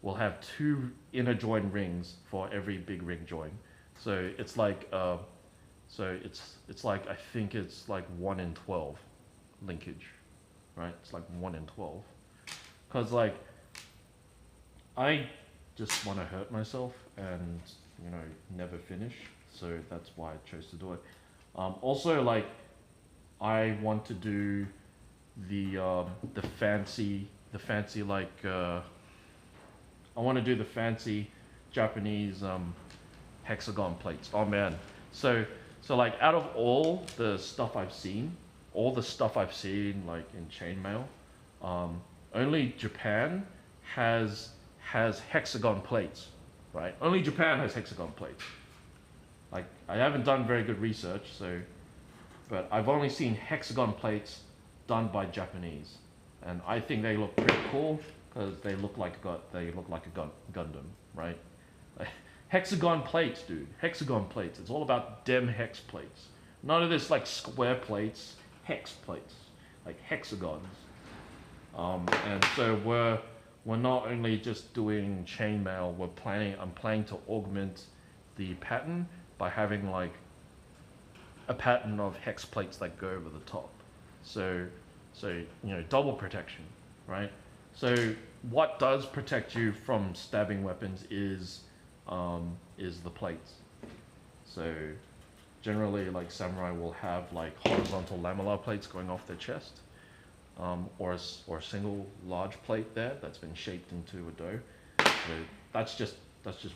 will have 2 inner join rings for every big ring join. So it's like it's like, I think it's like 1-in-12 linkage, right? It's like 1-in-12. Cause like I just want to hurt myself and, you know, never finish. So that's why I chose to do it. Also, like, I want to do the fancy like I want to do the fancy Japanese hexagon plates. Oh man, so like out of all the stuff I've seen, like in chainmail, only Japan has hexagon plates, right? Only Japan has hexagon plates. Like, I haven't done very good research, but I've only seen hexagon plates done by Japanese, and I think they look pretty cool because they look like a Gundam, right? Hexagon plates, dude. Hexagon plates. It's all about dem hex plates. None of this like square plates, hex plates, like hexagons. And so we're not only just doing chainmail. I'm planning to augment the pattern by having like a pattern of hex plates that go over the top. So you know, double protection, right? So what does protect you from stabbing weapons is the plates. So generally, like samurai will have like horizontal lamellar plates going off their chest, or a single large plate there that's been shaped into a dough. So that's just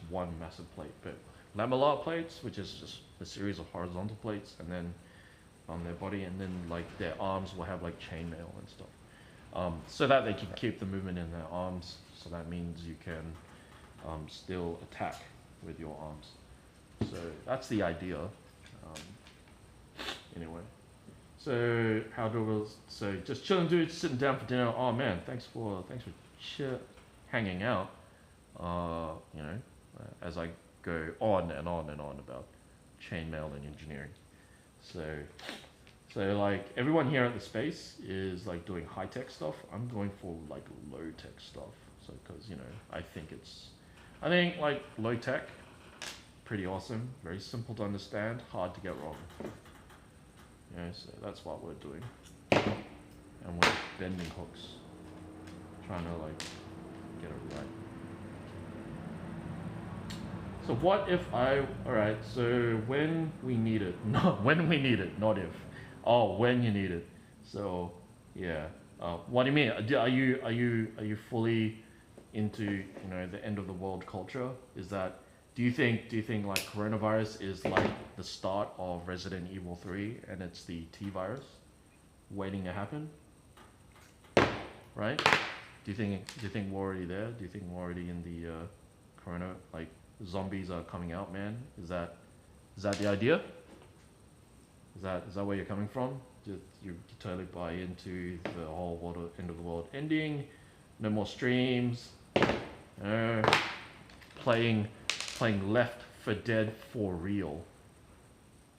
one massive plate. But lamellar plates, which is just a series of horizontal plates, and then on their body, and then like their arms will have like chainmail and stuff, so that they can keep the movement in their arms. So that means you can still attack with your arms. So that's the idea. Anyway, so how do we? So just chilling, dude, sitting down for dinner. Oh man, thanks for hanging out. You know, as I go on and on and on about chainmail and engineering. So like everyone here at the space is like doing high tech stuff. I'm going for like low tech stuff. So because, you know, I think like low tech, pretty awesome, very simple to understand, hard to get wrong. You know, so that's what we're doing. And we're bending hooks, trying to like get it right. So what if alright, so when we need it, not when we need it, not if. Oh, when you need it. So yeah, what do you mean? Are you fully into, you know, the end of the world culture? Do you think like coronavirus is like the start of Resident Evil 3 and it's the T virus waiting to happen? Right? Do you think we're already there? Do you think we're already in the corona? Like zombies are coming out, man? Is that the idea? Is that where you're coming from? You totally buy into the whole world, end of the world ending? No more streams. Playing Left 4 Dead for real.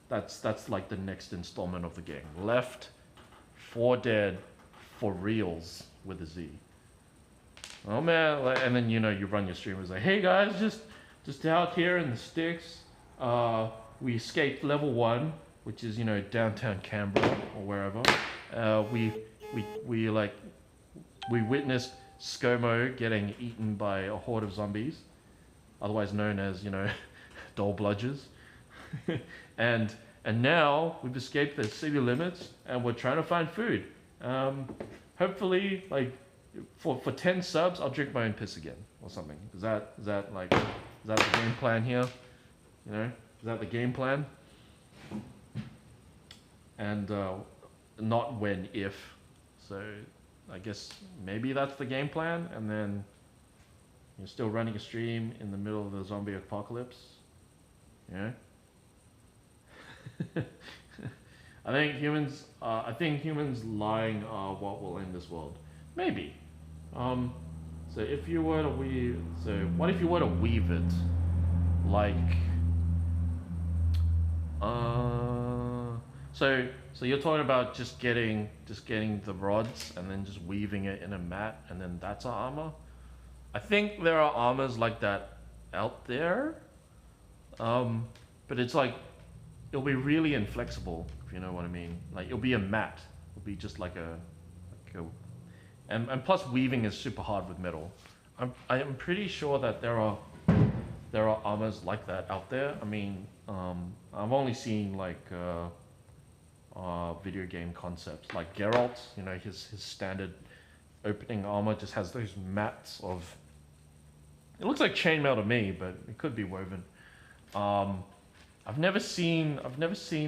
That's like the next installment of the game. Left 4 Dead for reals with a Z. Oh man, and then you run your stream. It's like, hey guys, just out here in the sticks. We escaped level 1, which is downtown Canberra or wherever. We witnessed ScoMo getting eaten by a horde of zombies, otherwise known as doll bludgers. and now we've escaped the city limits and we're trying to find food. Hopefully, like for 10 subs, I'll drink my own piss again or something. Is that the game plan here? Is that the game plan? And not when, if. So I guess maybe that's the game plan, and then you're still running a stream in the middle of the zombie apocalypse. Yeah. I think humans lying are what will end this world. Maybe. So if you were to weave, what if you were to weave it like, so you're talking about just getting the rods and then just weaving it in a mat, and then that's our armor. I think there are armors like that out there, but it's like it'll be really inflexible, if you know what I mean. Like it'll be a mat. It'll be just like and plus weaving is super hard with metal. I'm pretty sure that there are armors like that out there. I mean, I've only seen like video game concepts, like Geralt. His standard opening armor just has those mats of. It looks like chainmail to me, but it could be woven. I've never seen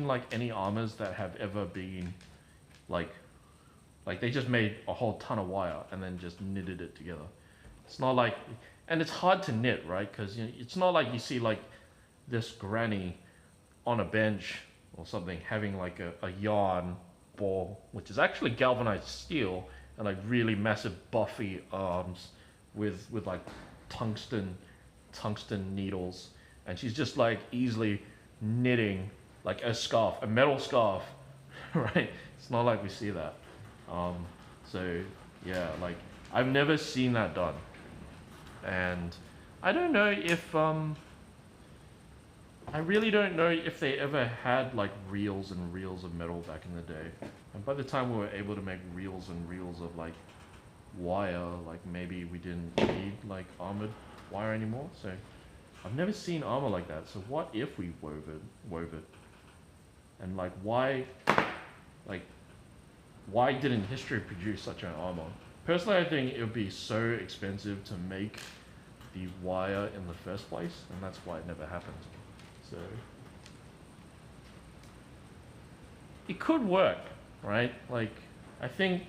like any armors that have ever been like they just made a whole ton of wire and then just knitted it together. It's not like, and it's hard to knit, right? Because it's not like you see like this granny on a bench or something having like a yarn ball, which is actually galvanized steel and like really massive buffy arms with like tungsten needles, and she's just like easily knitting like a scarf, a metal scarf, right? It's not like we see that. So yeah, like I've never seen that done, and I don't know if I really don't know if they ever had like reels and reels of metal back in the day. And by the time we were able to make reels and reels of like wire, like maybe we didn't need like armored wire anymore. So I've never seen armor like that. So what if we wove it? And like why didn't history produce such an armor? Personally, I think it would be so expensive to make the wire in the first place, and that's why it never happened. So it could work, right? Like I think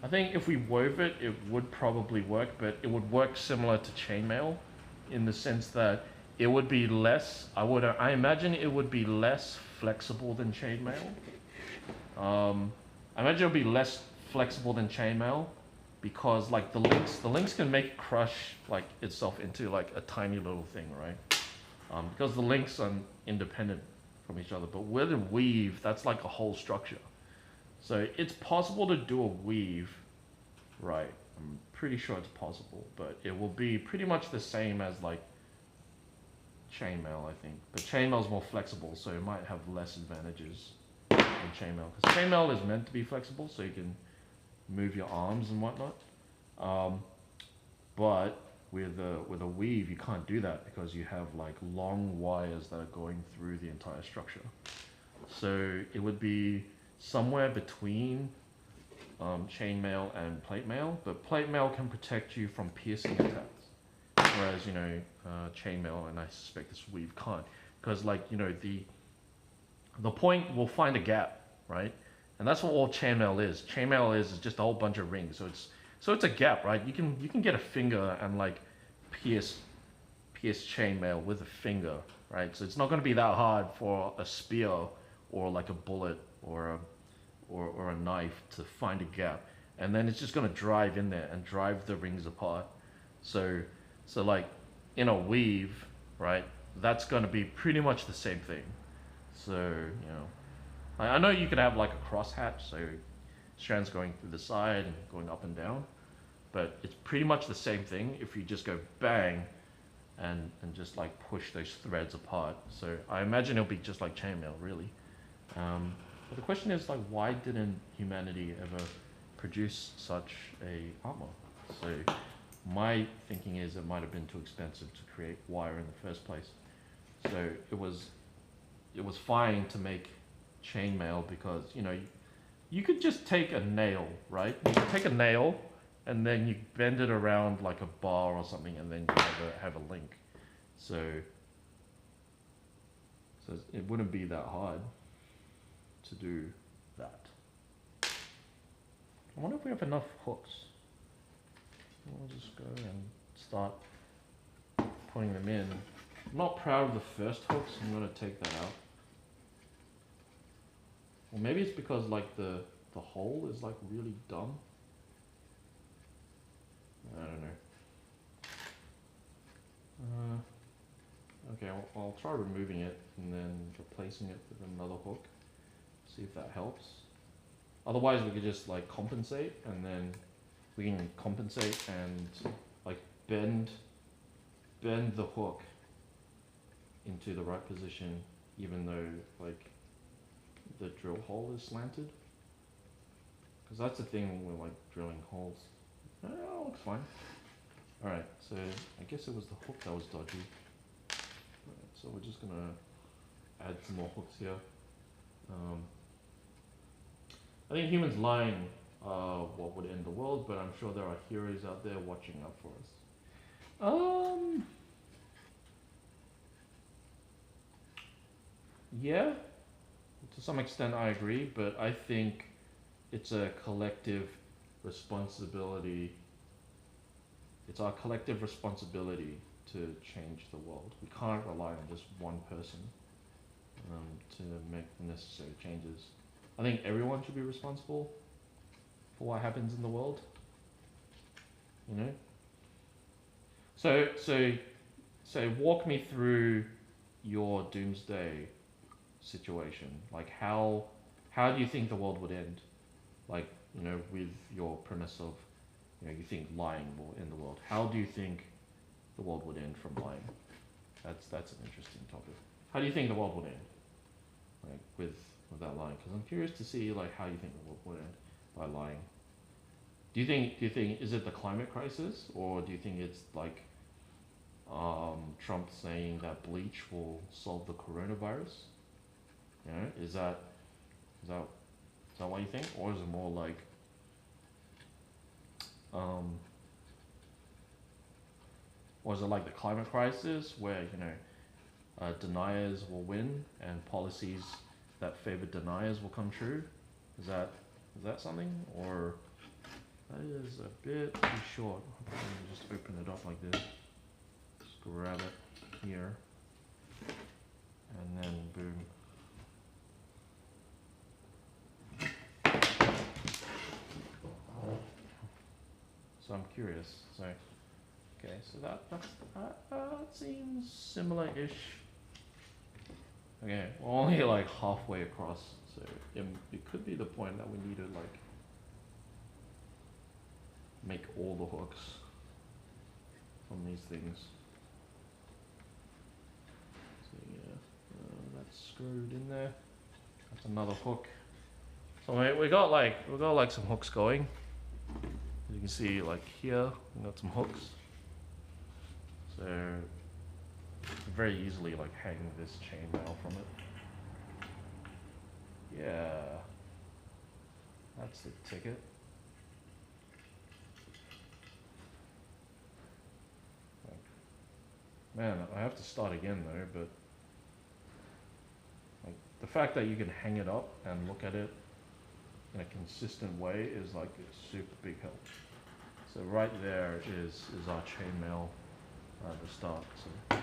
if we wove it, it would probably work, but it would work similar to chainmail in the sense that it would be less, I imagine it would be less flexible than chainmail. I imagine it would be less flexible than chainmail because like the links can make it crush like itself into like a tiny little thing, right? Because the links are independent from each other, but with a weave, that's like a whole structure. So it's possible to do a weave, right? I'm pretty sure it's possible, but it will be pretty much the same as like chainmail, I think. But chainmail is more flexible, so it might have less advantages than chainmail. Because chainmail is meant to be flexible, so you can move your arms and whatnot. But with a weave, you can't do that because you have like long wires that are going through the entire structure. So it would be somewhere between chainmail and plate mail, but plate mail can protect you from piercing attacks, whereas chainmail, and I suspect this weave can't, because like the point will find a gap, right? And that's what all chainmail is. Chainmail is just a whole bunch of rings, so it's So it's a gap, right? You can get a finger and like pierce chainmail with a finger, right? So it's not going to be that hard for a spear or like a bullet or a knife to find a gap, and then it's just going to drive in there and drive the rings apart. So like in a weave, right? That's going to be pretty much the same thing. So I know you could have like a crosshatch, so strands going through the side and going up and down, but it's pretty much the same thing if you just go bang and just like push those threads apart. So I imagine it'll be just like chainmail, really. But the question is, like, why didn't humanity ever produce such a armor? So my thinking is it might have been too expensive to create wire in the first place. So it was fine to make chainmail because you could just take a nail, right? You could take a nail and then you bend it around like a bar or something, and then you have a link. So it wouldn't be that hard to do that. I wonder if we have enough hooks. We'll just go and start putting them in. I'm not proud of the first hooks, I'm gonna take that out. Or maybe it's because like the hole is like really dumb. I don't know. Okay, I'll try removing it and then replacing it with another hook. See if that helps. Otherwise we could just like compensate, and then we can compensate and like bend the hook into the right position even though like the drill hole is slanted. Because that's the thing when we're like drilling holes. Oh, looks fine. Alright, so I guess it was the hook that was dodgy. Right, so we're just gonna add some more hooks here. I think humans lying what would end the world, but I'm sure there are heroes out there watching out for us. Yeah, to some extent I agree, but I think it's a collective responsibility. It's our collective responsibility to change the world. We can't rely on just one person to make the necessary changes. I think everyone should be responsible for what happens in the world. So walk me through your doomsday situation. Like how do you think the world would end? Like, with your premise of, you think lying will end the world. How do you think the world would end from lying? That's an interesting topic. How do you think the world would end? Like without lying? Because I'm curious to see like how you think the world would end by lying. Do you think is it the climate crisis, or do you think it's like Trump saying that bleach will solve the coronavirus? Is that what you think, or is it more like or is it like the climate crisis where deniers will win and policies that favor deniers will come true? Is that something, or that is a bit too short? Let me just open it up like this. Just grab it here, and then boom. So I'm curious. So okay, so that seems similar-ish. Okay, we're only like halfway across, so it could be the point that we need to like make all the hooks from these things. So yeah, that's screwed in there. That's another hook. So we got like some hooks going. As you can see, like here, we got some hooks. So very easily like hang this chainmail from it. Yeah, that's the ticket. Man, I have to start again though, but like the fact that you can hang it up and look at it in a consistent way is like a super big help. So right there is our chainmail at the start. So,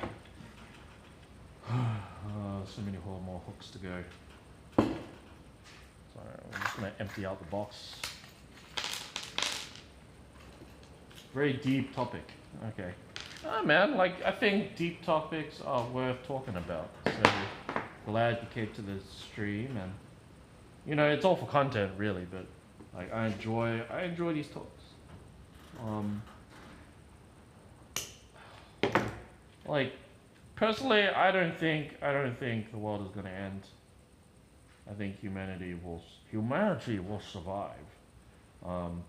so many more hooks to go. So I'm just gonna empty out the box. Very deep topic. Okay. Oh man, like I think deep topics are worth talking about. So glad you came to the stream, and you know it's all for content really, but like I enjoy these talks. Like personally, I don't think the world is gonna end. I think humanity will survive. Um,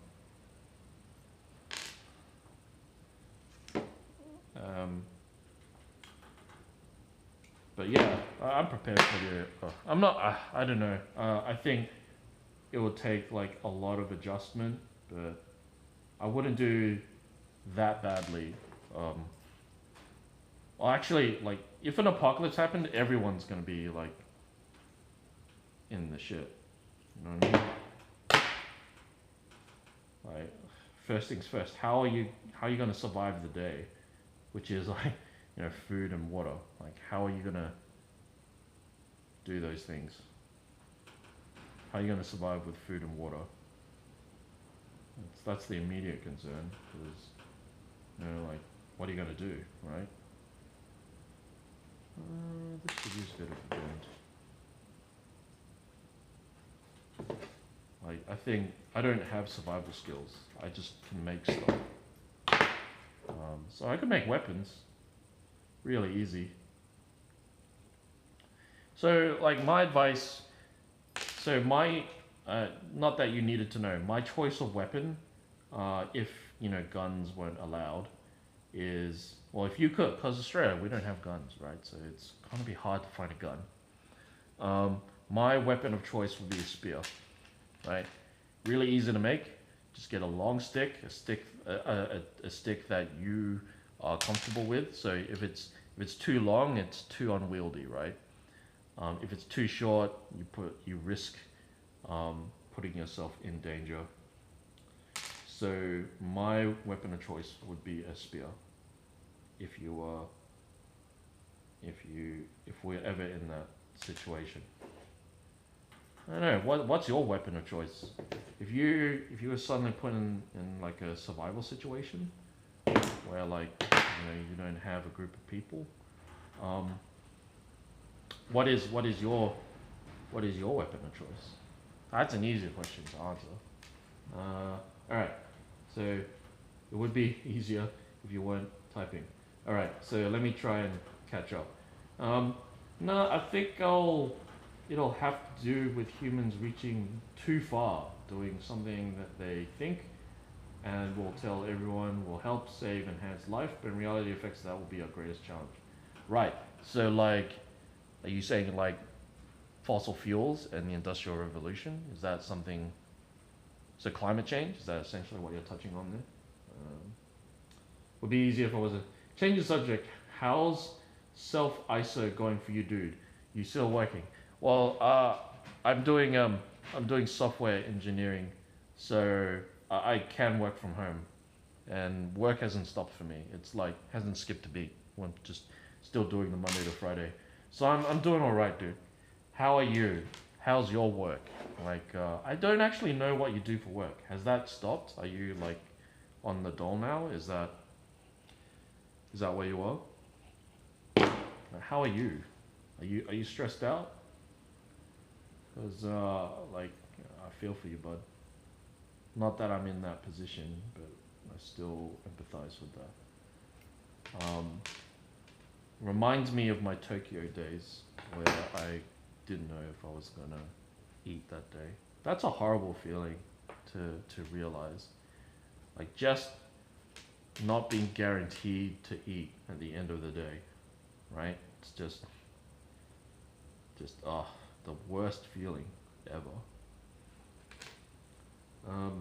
but yeah, I'm prepared for the. I'm not. I don't know. I think it will take like a lot of adjustment, but I wouldn't do that badly. Well, actually, like if an apocalypse happened, everyone's gonna be like in the shit. You know what I mean? Like, first things first. How are you gonna survive the day? Which is like, you know, food and water. Like, how are you gonna do those things? How are you gonna survive with food and water? That's the immediate concern. Because, you know, like, what are you gonna do, right? This could use a bit of burnt. Like, I think I don't have survival skills. I just can make stuff. So I can make weapons. Really easy. So, like, my advice. So my, not that you needed to know. My choice of weapon, if you know guns weren't allowed, is well if you could, because Australia we don't have guns, right? So it's gonna be hard to find a gun. My weapon of choice would be a spear, right? Really easy to make. Just get a long stick, a stick that you are comfortable with. So if it's too long, it's too unwieldy, right? If it's too short, you risk putting yourself in danger. So my weapon of choice would be a spear. If we're ever in that situation. I don't know. What's your weapon of choice? If you were suddenly put in like a survival situation where like you don't have a group of people, what is your weapon of choice? That's an easier question to answer. All right, so it would be easier if you weren't typing. All right, so let me try and catch up. No, I think it'll have to do with humans reaching too far, doing something that they think and will tell everyone will help save enhance life, but in reality affects that will be our greatest challenge. Right, so like, are you saying like fossil fuels and the Industrial Revolution? Is that something, so climate change, is that essentially what you're touching on there? Would be easier if I was a, change the subject, how's self-ISO going for you, dude? You still working? Well, I'm doing software engineering, so I can work from home, and work hasn't stopped for me. It's like hasn't skipped a beat. I'm just still doing the Monday to Friday, so I'm doing all right, dude. How are you? How's your work? Like, I don't actually know what you do for work. Has that stopped? Are you like on the dole now? Is that where you are? How are you? Are you stressed out? Because, like, I feel for you, bud. Not that I'm in that position, but I still empathize with that. Reminds me of my Tokyo days, where I didn't know if I was gonna eat that day. That's a horrible feeling to realize. Like, just not being guaranteed to eat at the end of the day, right? It's just the worst feeling ever. I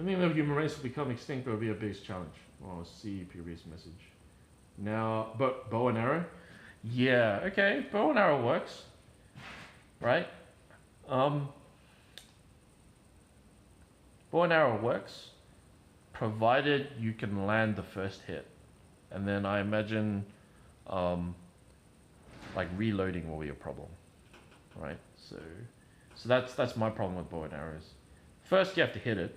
think the human race will become extinct will be a biggest challenge. Oh, see previous message. Now, but bow and arrow? Yeah, okay, bow and arrow works, right? Bow and arrow works. provided you can land the first hit. And then I imagine like reloading will be a problem, right? So that's my problem with bow and arrows. First you have to hit it,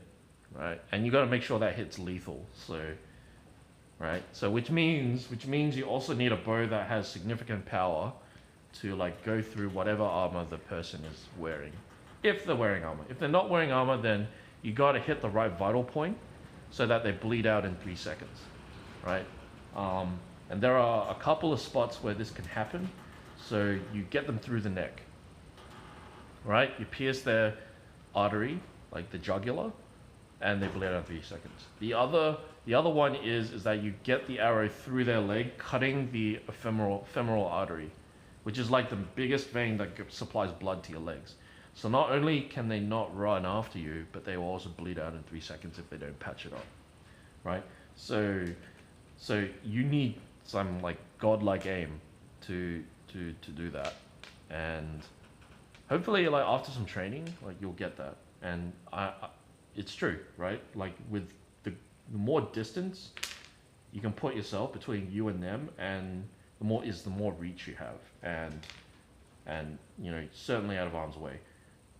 right? And you got to make sure that hit's lethal. So, right? So which means you also need a bow that has significant power to like go through whatever armor the person is wearing. If they're wearing armor. If they're not wearing armor, then you got to hit the right vital point so that they bleed out in 3 seconds, right? And there are a couple of spots where this can happen. So you get them through the neck, right? You pierce their artery, like the jugular, and they bleed out in 3 seconds. The other one is that you get the arrow through their leg, cutting the femoral artery, which is like the biggest vein that supplies blood to your legs. So not only can they not run after you, but they will also bleed out in 3 seconds if they don't patch it up, right? So you need some like godlike aim to do that, and hopefully like after some training, like you'll get that. And it's true, right? Like with the more distance you can put yourself between you and them, and the more reach you have, and you know, certainly out of harm's way.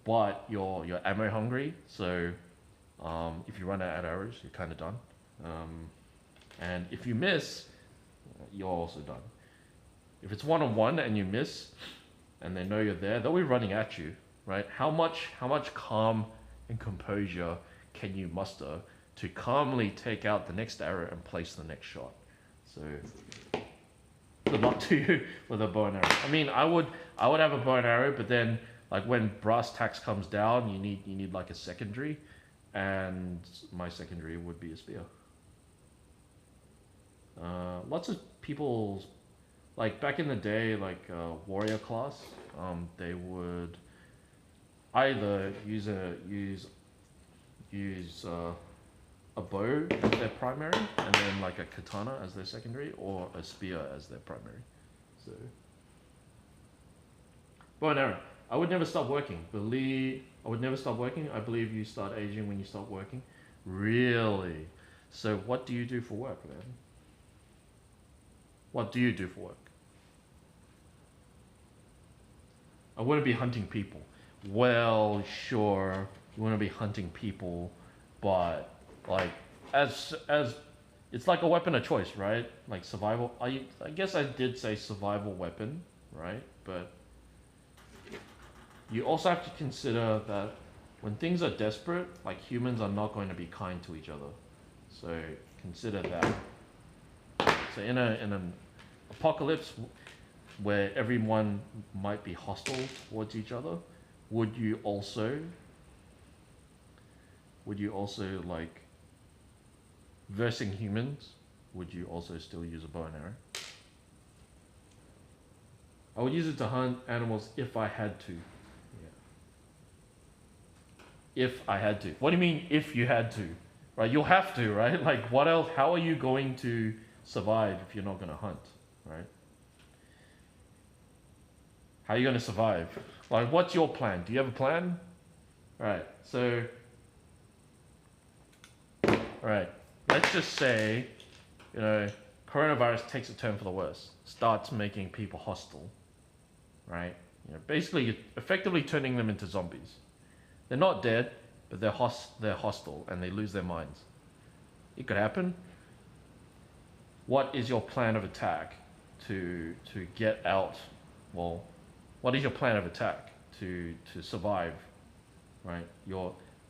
But you're ammo hungry, so if you run out of arrows, you're kind of done. And if you miss, you're also done. If it's one-on-one and you miss, and they know you're there, they'll be running at you, right? How much calm and composure can you muster to calmly take out the next arrow and place the next shot? So good luck to you with a bow and arrow. I mean, I would have a bow and arrow, but then like when brass tacks comes down, you need like a secondary, and my secondary would be a spear. Lots of people, like back in the day, like warrior class, they would either use a bow as their primary, and then like a katana as their secondary, or a spear as their primary. So bow and arrow. I would never stop working. I would never stop working. I believe you start aging when you stop working. Really? So what do you do for work, man? What do you do for work? I wouldn't be hunting people. Well, sure, you want to be hunting people, but like as it's like a weapon of choice, right? Like survival. I guess I did say survival weapon, right? But you also have to consider that when things are desperate, like humans are not going to be kind to each other. So consider that. So in an apocalypse where everyone might be hostile towards each other, would you also like versing humans? Would you also still use a bow and arrow? I would use it to hunt animals if I had to. If I had to. What do you mean if you had to? Right? You'll have to, right? Like what else? How are you going to survive if you're not going to hunt, right? How are you going to survive? Like what's your plan? Do you have a plan? Right. So alright. Let's just say, you know, coronavirus takes a turn for the worse. Starts making people hostile. Right? You know, basically you're effectively turning them into zombies. They're not dead, but they're hostile and they lose their minds. It could happen. What is your plan of attack to get out? Well, what is your plan of attack to survive? Right?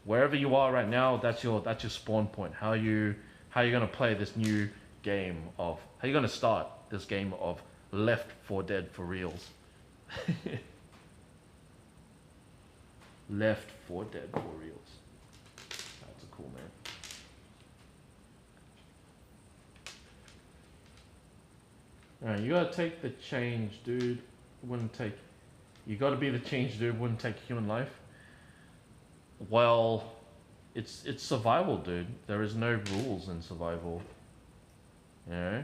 Wherever you are right now, that's your spawn point. How are you gonna play this new game of how are you gonna start this game of Left 4 Dead for reals? Left 4 Dead for reals. That's a cool name. Alright, you gotta take the change, dude. You gotta be the change, dude. Wouldn't take human life. Well, it's survival, dude. There is no rules in survival. You know?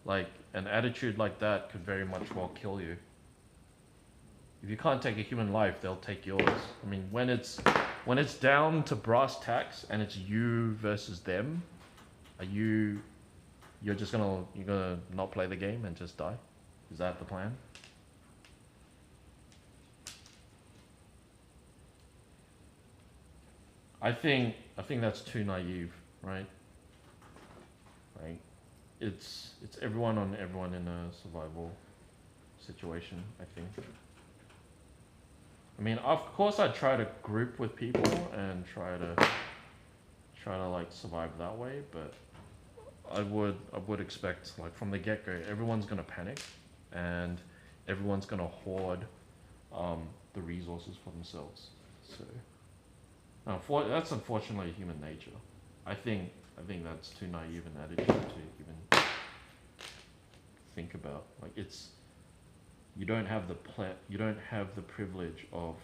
Like, an attitude like that could very much well kill you. If you can't take a human life, they'll take yours. I mean, when it's down to brass tacks and it's you versus them, Are you're just you're gonna not play the game and just die? Is that the plan? I think that's too naive, right? Like it's everyone on everyone in a survival situation, I think. I mean, of course I'd try to group with people and try to like survive that way, but I would expect, like, from the get-go, everyone's gonna panic and everyone's gonna hoard the resources for themselves. So that's unfortunately human nature. I think that's too naive an attitude to even think about. Like, it's, you don't have the privilege of,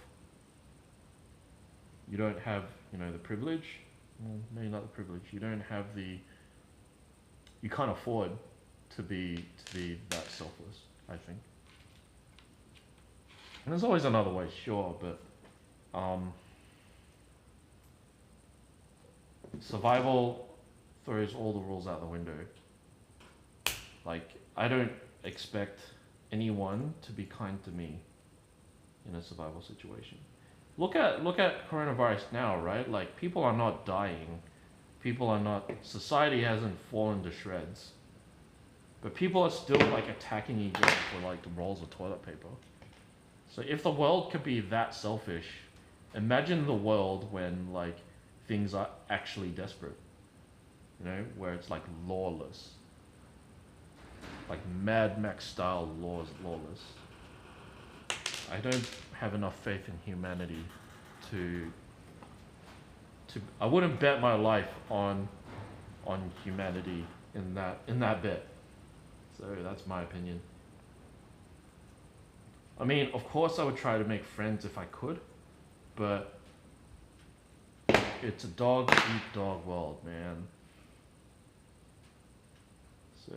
you don't have, the privilege, well, maybe not the privilege, you don't have the, you can't afford to be that selfless, I think. And there's always another way, sure, but survival throws all the rules out the window. Like, I don't expect anyone to be kind to me in a survival situation. Look at coronavirus now, right? Like, people are not dying. People are not, society hasn't fallen to shreds. But people are still, like, attacking each other for, like, the rolls of toilet paper. So if the world could be that selfish, imagine the world when, like, things are actually desperate. Where it's, like, lawless. Like Mad Max style lawless. I don't have enough faith in humanity to I wouldn't bet my life on humanity in that bet. So that's my opinion. I mean, of course I would try to make friends if I could, but it's a dog eat dog world, man. So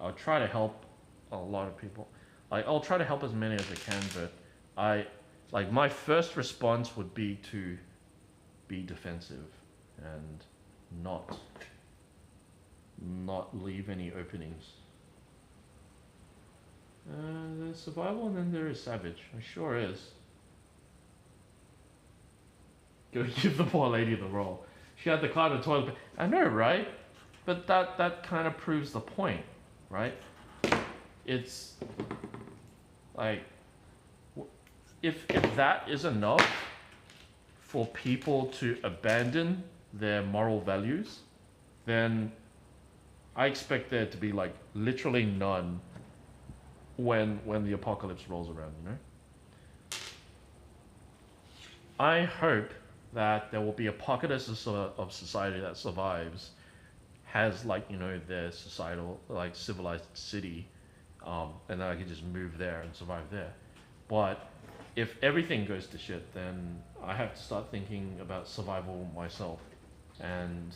I'll try to help a lot of people. Like, I'll try to help as many as I can, but my first response would be to be defensive and not leave any openings. There's survival and then there is savage. It sure is. Go give the poor lady the roll. She had the card of toilet. I know, right? But that kind of proves the point, right? It's like, if that is enough for people to abandon their moral values, then I expect there to be, like, literally none when the apocalypse rolls around, I hope that there will be a pocket of society that survives, has, like, their societal, like, civilized city, and then I can just move there and survive there. But if everything goes to shit, then I have to start thinking about survival myself. And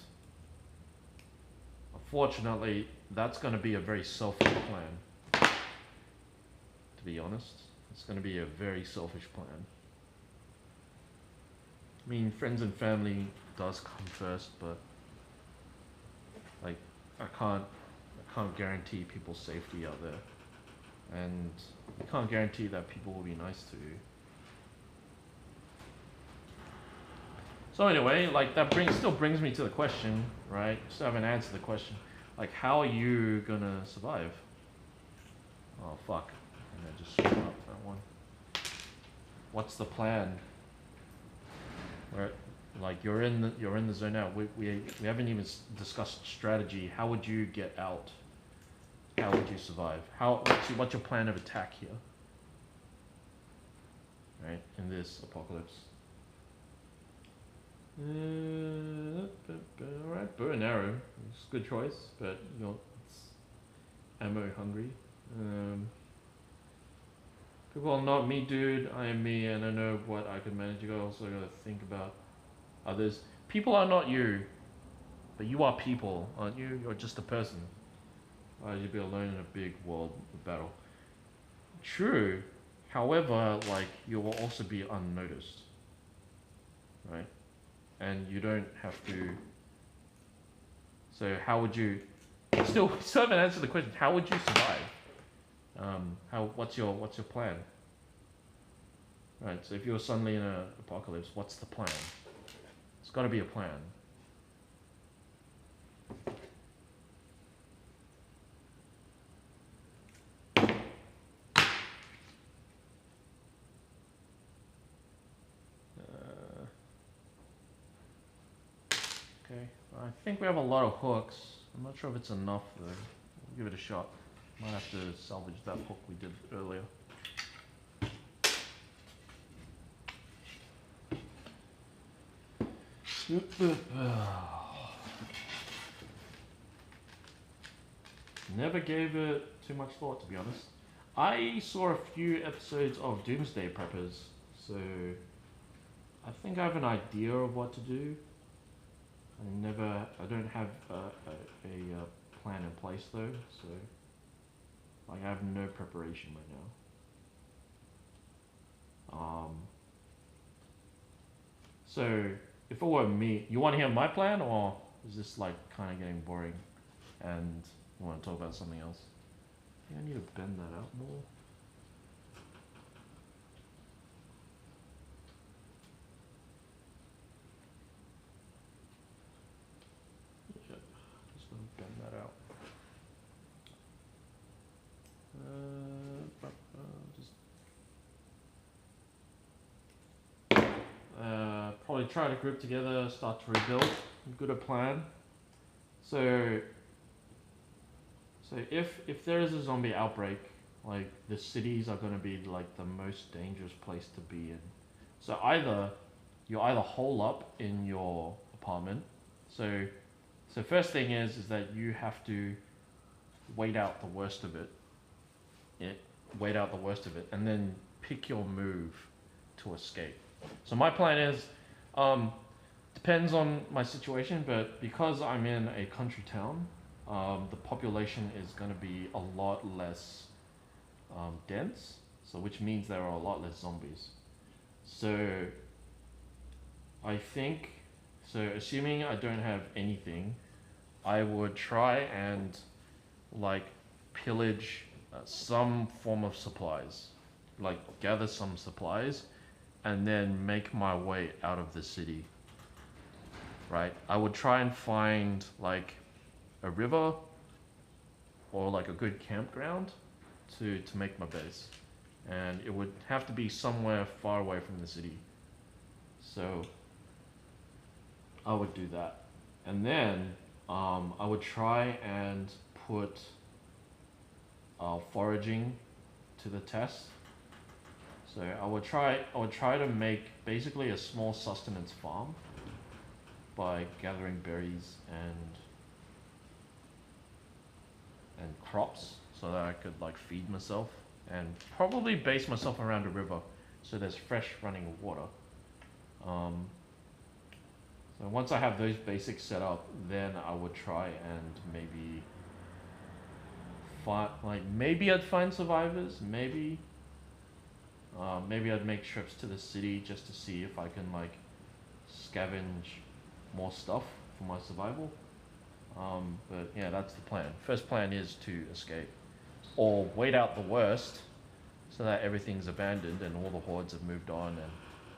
unfortunately, that's going to be a very selfish plan. To be honest, it's going to be a very selfish plan. I mean, friends and family does come first, but, like, I can't guarantee people's safety out there, and I can't guarantee that people will be nice to you. So anyway, like, that still brings me to the question, right? Still haven't answered the question. Like, how are you gonna survive? Oh fuck! And I just screwed up that one. What's the plan? Where, like, you're in the zone now. We haven't even discussed strategy. How would you get out? How would you survive? What's your plan of attack here? Right, in this apocalypse. Alright, bow and arrow. It's a good choice, but it's ammo hungry. People are not me, dude. I am me, and I know what I can manage. You also gotta think about others. People are not you, but you are people, aren't you? You're just a person. Why would you be alone in a big world battle? True. However, like, you will also be unnoticed, right? And you don't have to So how would you still haven't answered the question? How would you survive? What's your plan? Right. So if you're suddenly in an apocalypse, what's the plan? It's got to be a plan. Okay. I think we have a lot of hooks. I'm not sure if it's enough though. We'll give it a shot. Might have to salvage that hook we did earlier. Never gave it too much thought, to be honest. I saw a few episodes of Doomsday Preppers, so I think I have an idea of what to do. I don't have a plan in place though, so like I have no preparation right now. So if it were me, you want to hear my plan, or is this like kind of getting boring and you want to talk about something else? I think I need to bend that out more. Yep, just gonna bend that out. Probably try to group together, start to rebuild. Good a plan. So if there is a zombie outbreak, like the cities are going to be like the most dangerous place to be in. So you either hole up in your apartment. So first thing is that you have to wait out the worst of it. Wait out the worst of it, and then pick your move to escape. So my plan is, depends on my situation, but because I'm in a country town, the population is going to be a lot less dense, so which means there are a lot less zombies. So I think, assuming I don't have anything, I would try and like pillage some form of supplies, like gather some supplies and then make my way out of the city. Right? I would try and find like a river or like a good campground to make my base. And it would have to be somewhere far away from the city. So I would do that. And then I would try and put foraging to the test. So I would try to make basically a small sustenance farm by gathering berries and crops so that I could like feed myself and probably base myself around a river so there's fresh running water. So once I have those basics set up, then I would try and maybe I'd find survivors, maybe I'd make trips to the city just to see if I can like scavenge more stuff for my survival. But yeah, that's the plan. First plan is to escape or wait out the worst so that everything's abandoned and all the hordes have moved on and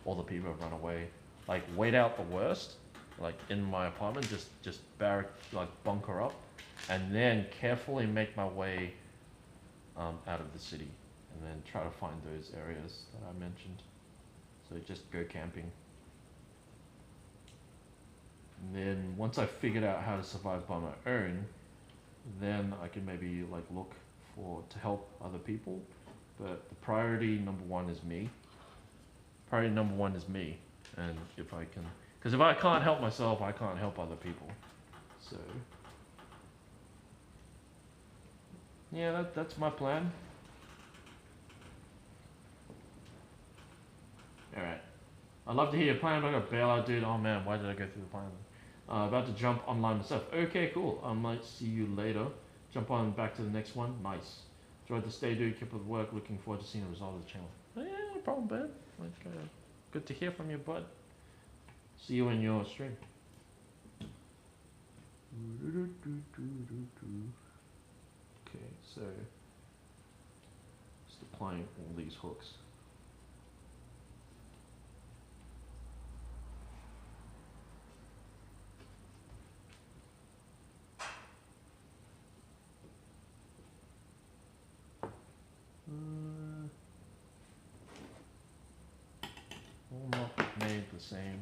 all the people have run away. Like wait out the worst, like in my apartment, just bunker up, and then carefully make my way out of the city, and then try to find those areas that I mentioned. So just go camping. And then once I figured out how to survive by my own, then I can maybe like look to help other people. But the priority number one is me. And if I can, because if I can't help myself, I can't help other people. So yeah, that's my plan. All right. I'd love to hear your plan. I'm gonna bail out, dude. Oh man, why did I go through the plan? About to jump online myself. Okay, cool. I might see you later. Jump on back to the next one. Nice. Enjoyed the stay, dude. Keep up the work. Looking forward to seeing the result of the channel. Yeah, no problem, bud. Good to hear from you, bud. See you in your stream. Okay, so just applying all these hooks. All not made the same.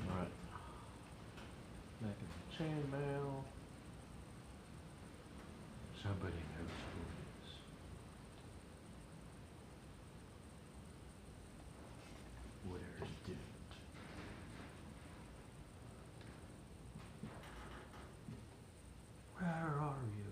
Alright. Making chainmail. Somebody knows who it is. Where's it? Where are you?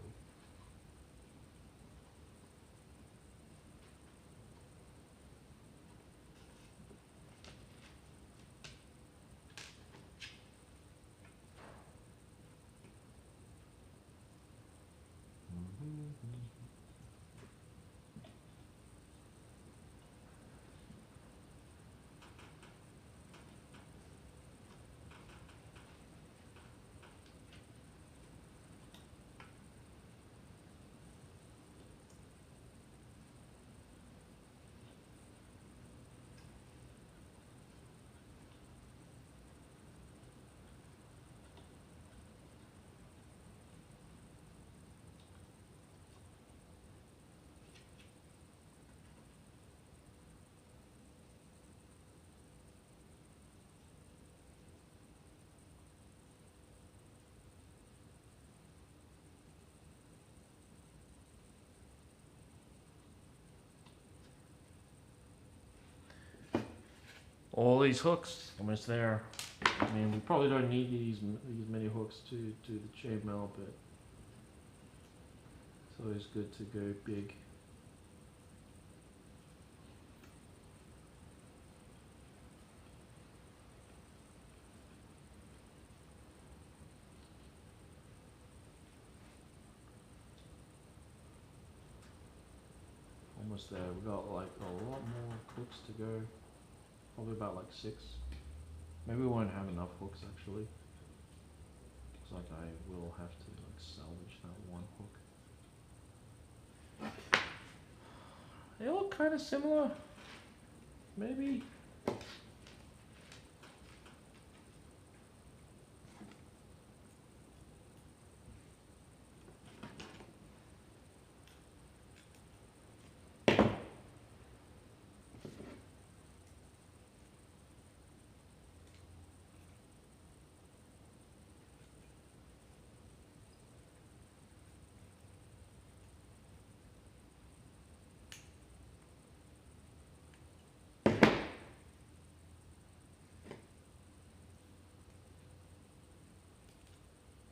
All these hooks, almost there. I mean, we probably don't need these many hooks to do the chainmail, but it's always good to go big. Almost there. We got like a lot more hooks to go. Probably about like 6. Maybe we won't have enough hooks actually. Looks like I will have to like salvage that one hook. They look kind of similar. Maybe.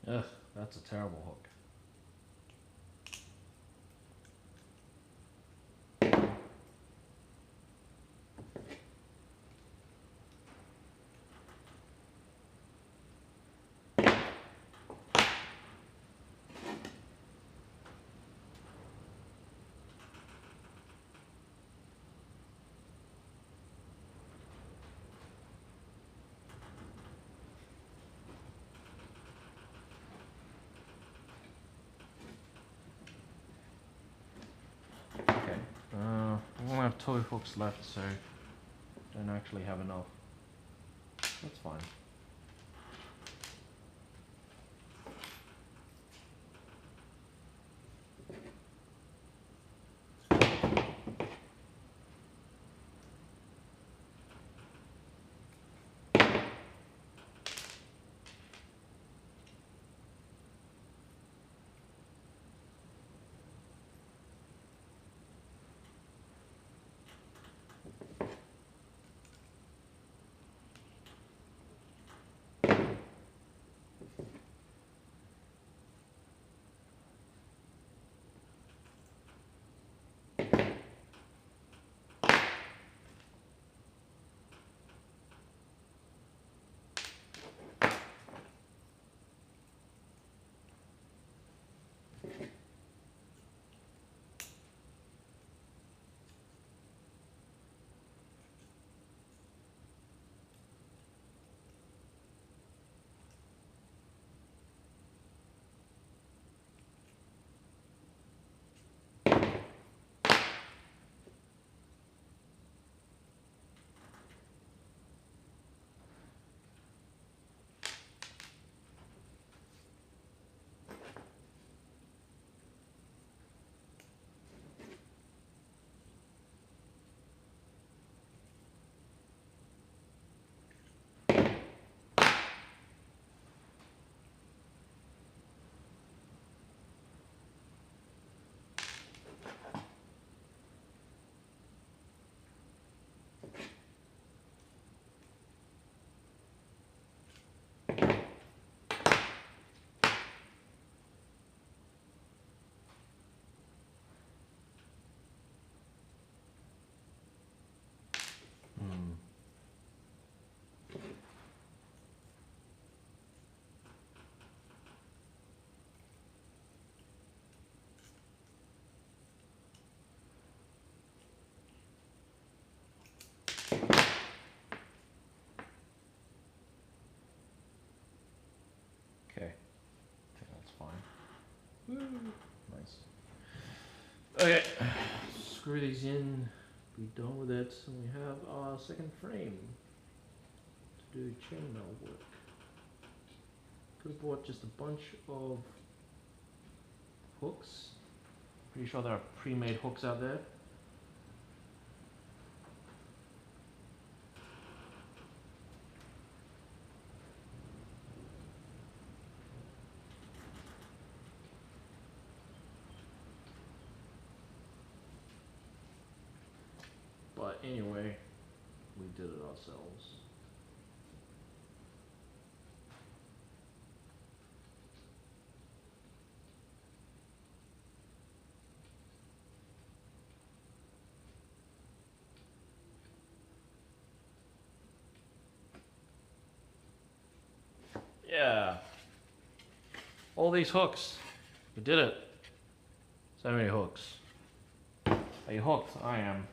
Ugh, that's a terrible hook. Okay, we only have 2 hooks left, so don't actually have enough. That's fine. Nice. Okay, screw these in, be done with it, and we have our second frame to do chainmail work. Could have bought just a bunch of hooks. Pretty sure there are pre-made hooks out there. But anyway, we did it ourselves. Yeah. All these hooks. We did it. So many hooks. Are you hooked? I am.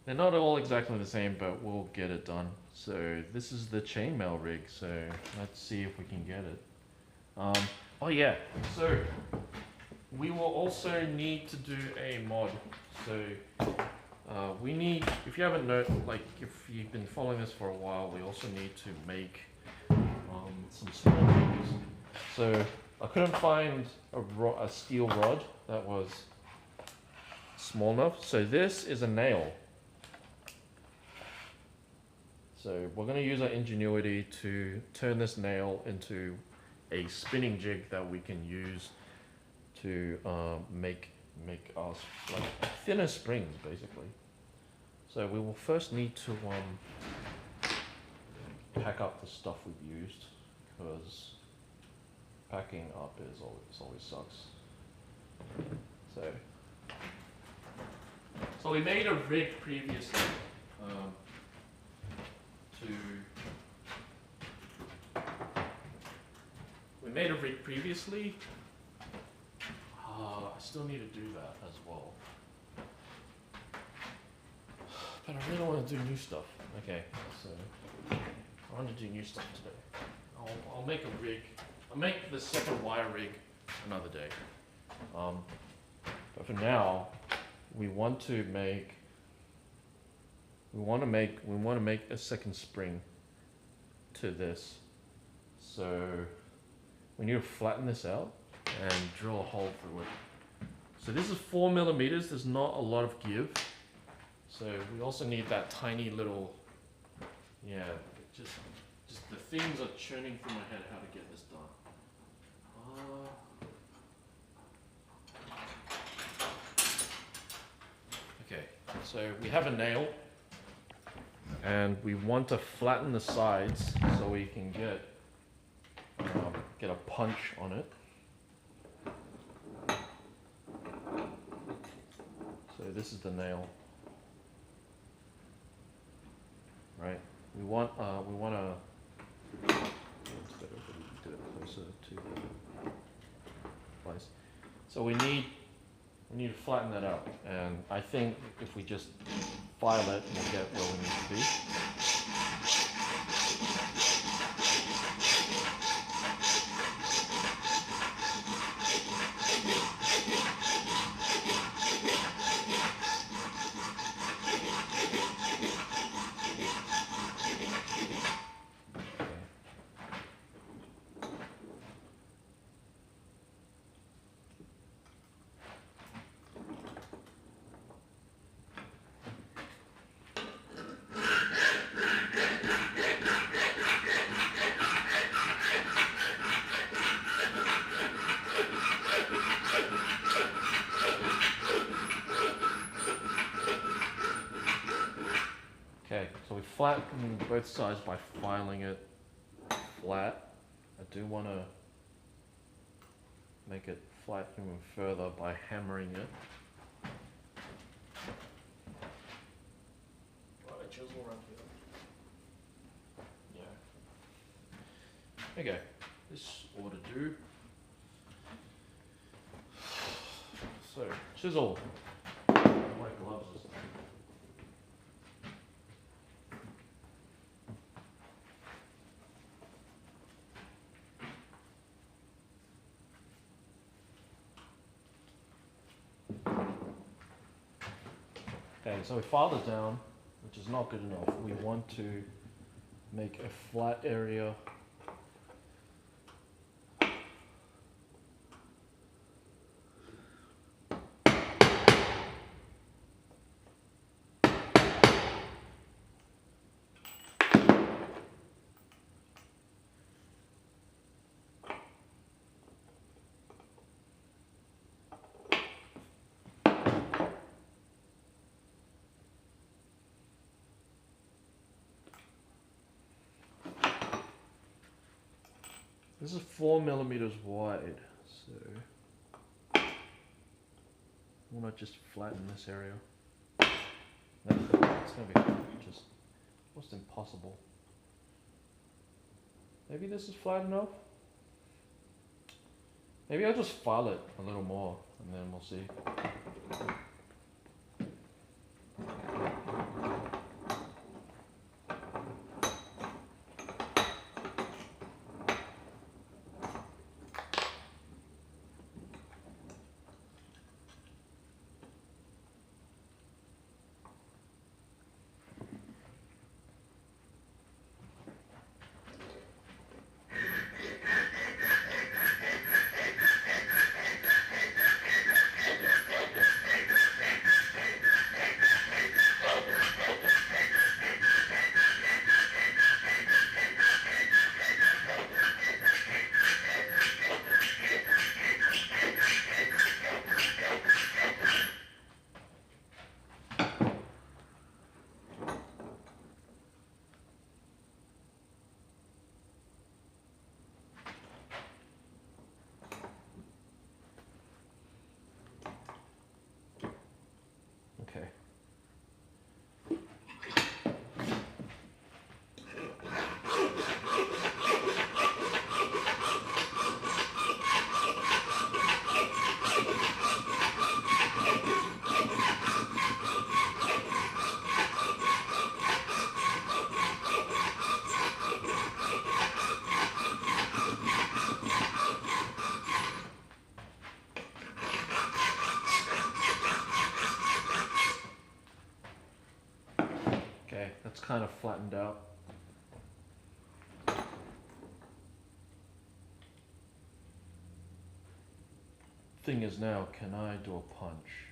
They're not all exactly the same, but we'll get it done. So this is the chainmail rig, so let's see if we can get it. Oh yeah, so we will also need to do a mod. So we need, if you haven't known, like if you've been following this for a while, we also need to make some small things. So I couldn't find a steel rod that was small enough. So this is a nail. So we're going to use our ingenuity to turn this nail into a spinning jig that we can use to make us like thinner springs, basically. So we will first need to pack up the stuff we've used, because packing up always sucks. So we made a rig previously. We made a rig previously. I still need to do that as well. But I really want to do new stuff. Okay, so I want to do new stuff today. I'll make a rig. I'll make the second wire rig another day. But for now, we want to make a second spring to this. So we need to flatten this out and drill a hole through it. So this is 4 millimeters. There's not a lot of give. So we also need that tiny little, yeah, just the things are churning through my head how to get this done. Okay, so we have a nail, and we want to flatten the sides so we can get a punch on it. So this is the nail, right? We want to. It's better if we do it closer to the place. So we need to flatten that out, and I think if we just file it, we'll get where we need to be. Okay, so we flatten both sides by filing it flat. I do want to make it flat even further by hammering it. Right, chisel right here. Yeah. Okay, this ought to do. So, chisel. My gloves is Okay, so we filed it down, which is not good enough. We want to make a flat area. This is 4 mm wide, so I want to just flatten this area. No, it's going to be just almost impossible. Maybe this is flat enough? Maybe I'll just file it a little more and then we'll see. Okay. Okay, that's kind of flattened out. Thing is now, can I do a punch?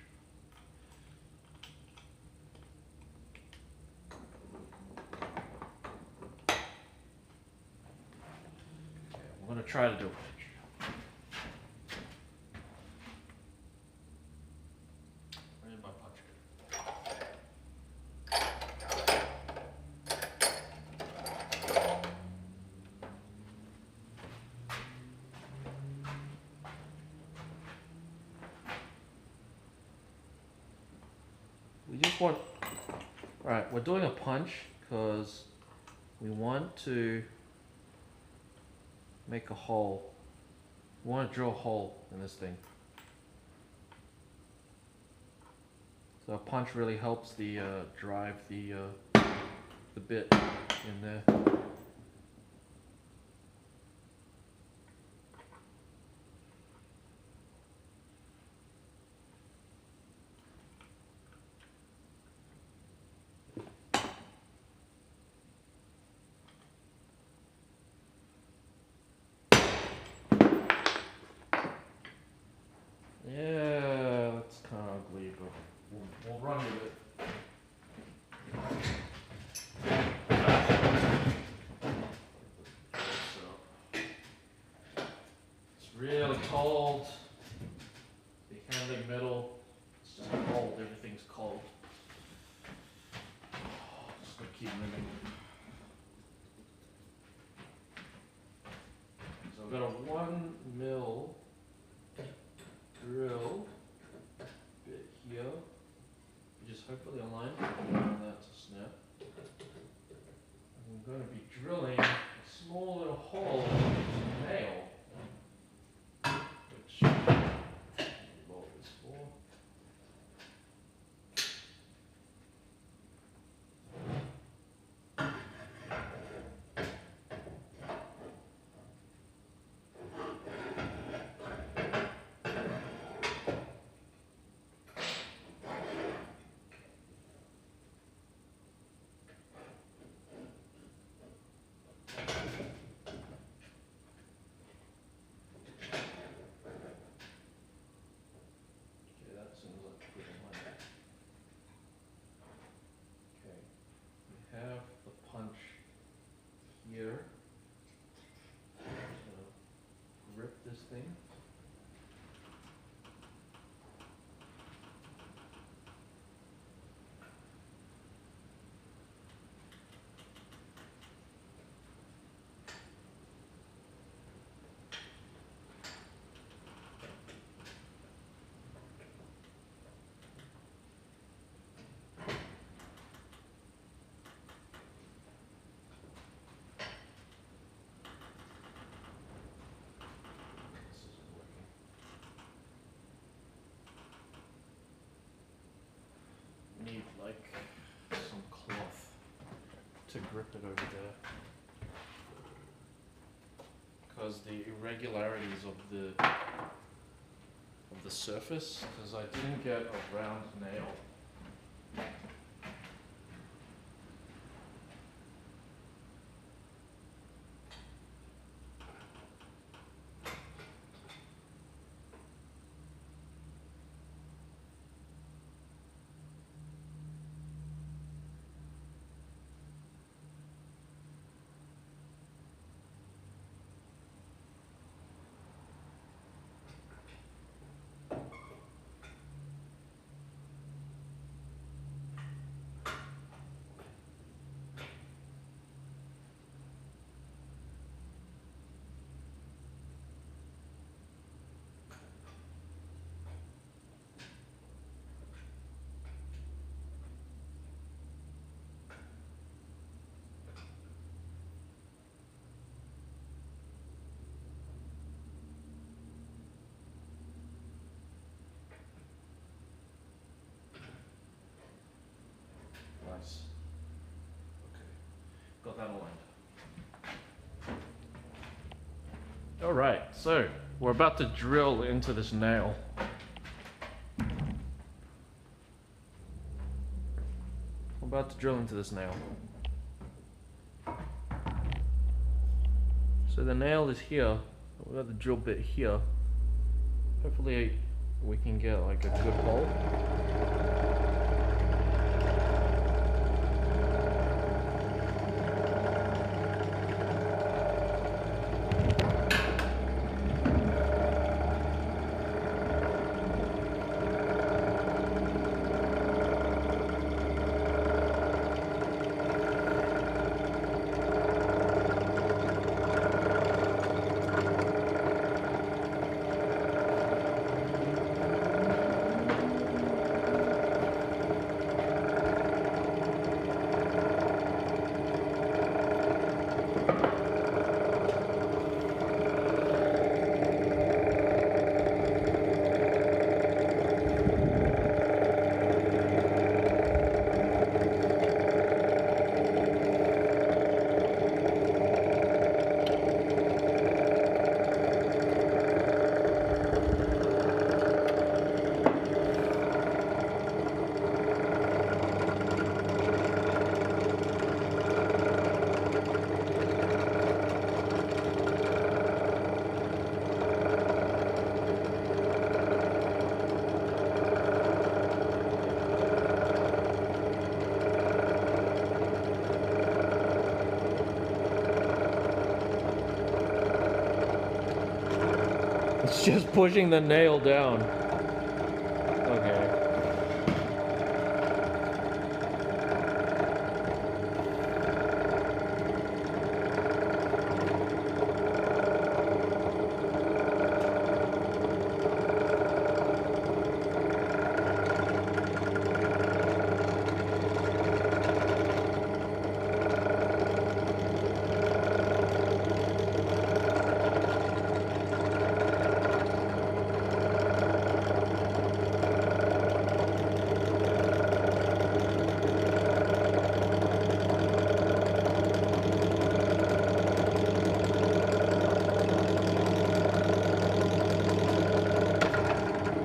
Okay, I'm gonna try to do a punch. Where's my punch? We just want, alright, we're doing a punch because we want to make a hole. We want to drill a hole in this thing. So a punch really helps the drive the bit in there. Yeah, that's kind of ugly, but we'll run with it. So, it's really cold. The handling metal, it's just cold. Everything's cold. Just gonna keep moving. So I've got a 1 mm drill bit here. You just hopefully align that to snap. I'm going to be drilling a small little hole with some nail, which what is for. testing. Need like some cloth to grip it over there, because the irregularities of the surface, because I didn't get a round nail. Nice. Okay, got that aligned. All right, so we're about to drill into this nail. We're about to drill into this nail. So the nail is here. We've got the drill bit here. Hopefully we can get like a good hole. It's just pushing the nail down. Okay.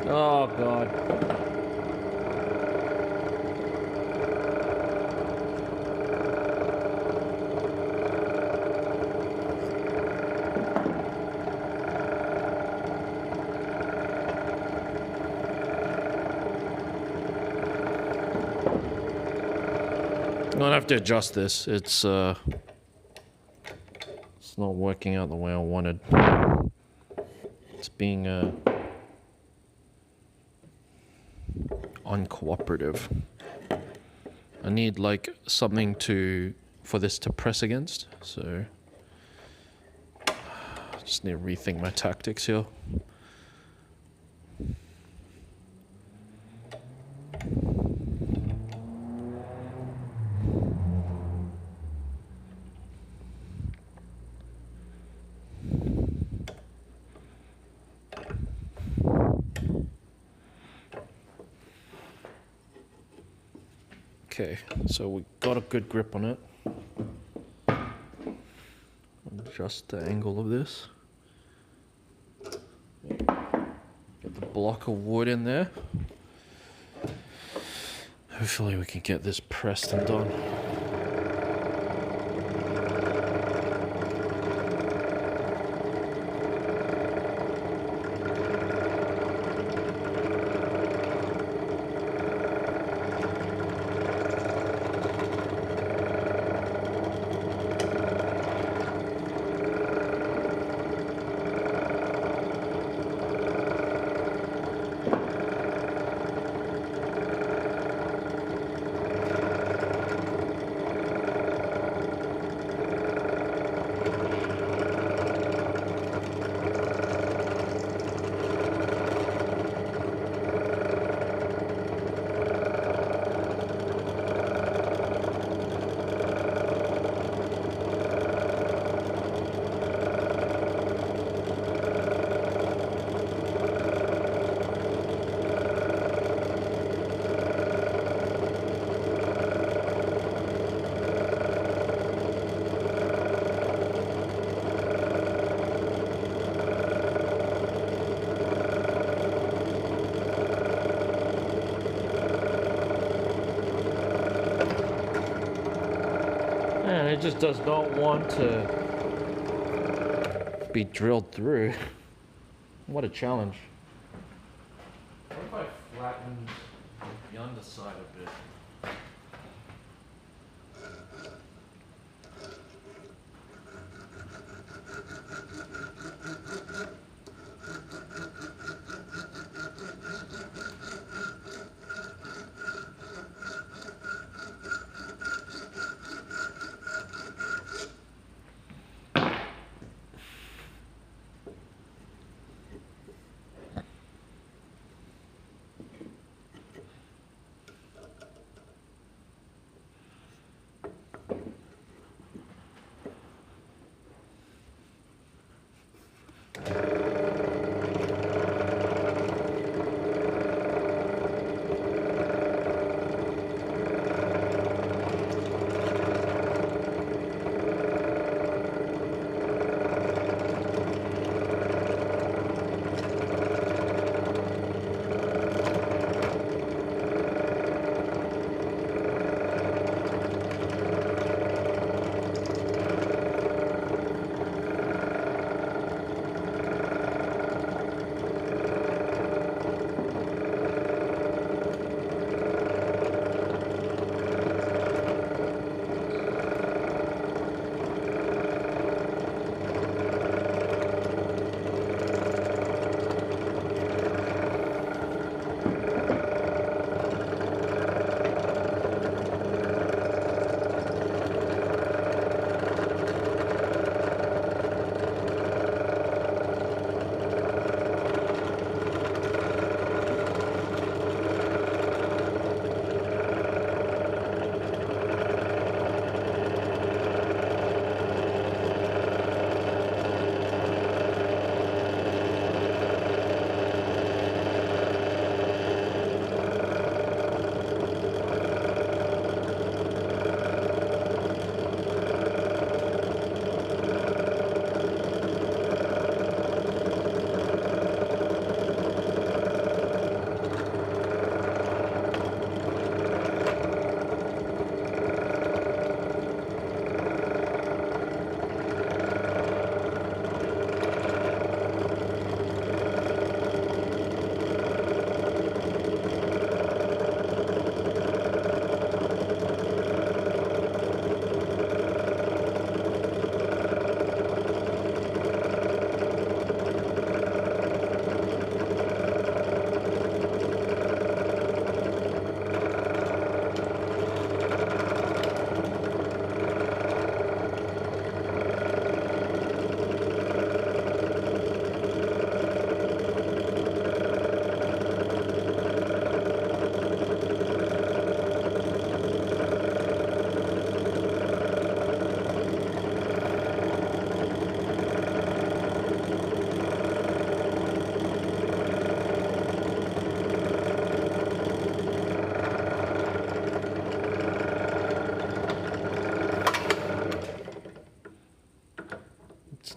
Oh God. I'm gonna have to adjust this. It's not working out the way I wanted. It's being uncooperative. I need like something for this to press against, so I just need to rethink my tactics here. Okay, so we got a good grip on it. Adjust the angle of this. Get the block of wood in there. Hopefully we can get this pressed and done. Man, it just does not want to be drilled through. What a challenge. What if I flattened the underside a bit?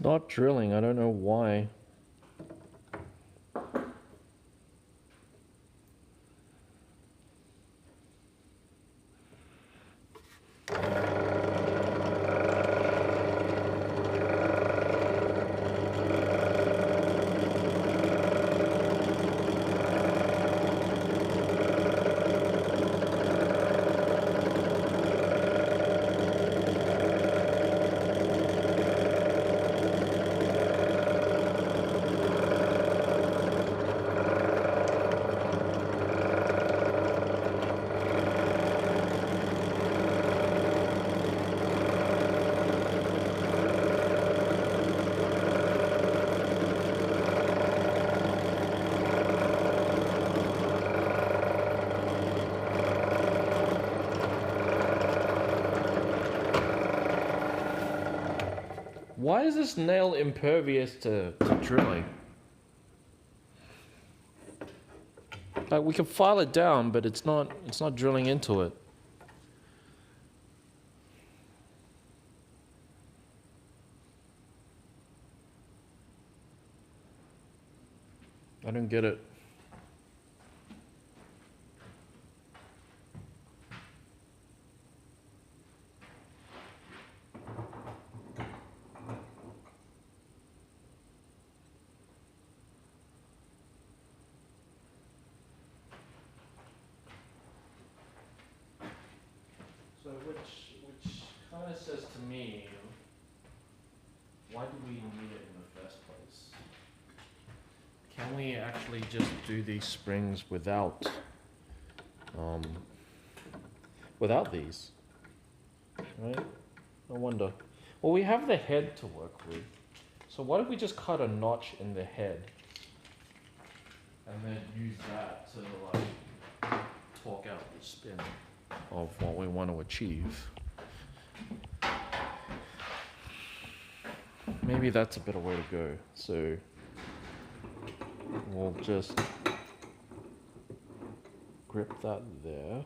not drilling. I don't know why. Why is this nail impervious to drilling? Like, we can file it down, but it's not drilling into it. I don't get it. So which kind of says to me, why do we need it in the first place? Can we actually just do these springs without these? Right? No wonder. Well, we have the head to work with. So why don't we just cut a notch in the head and then use that to like torque out the spin of what we want to achieve. Maybe that's a better way to go. So we'll just grip that there.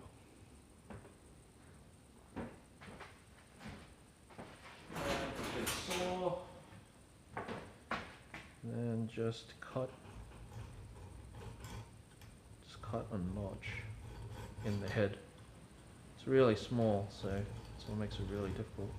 And saw. Then just cut a notch in the head. It's really small, so that's what makes it really difficult.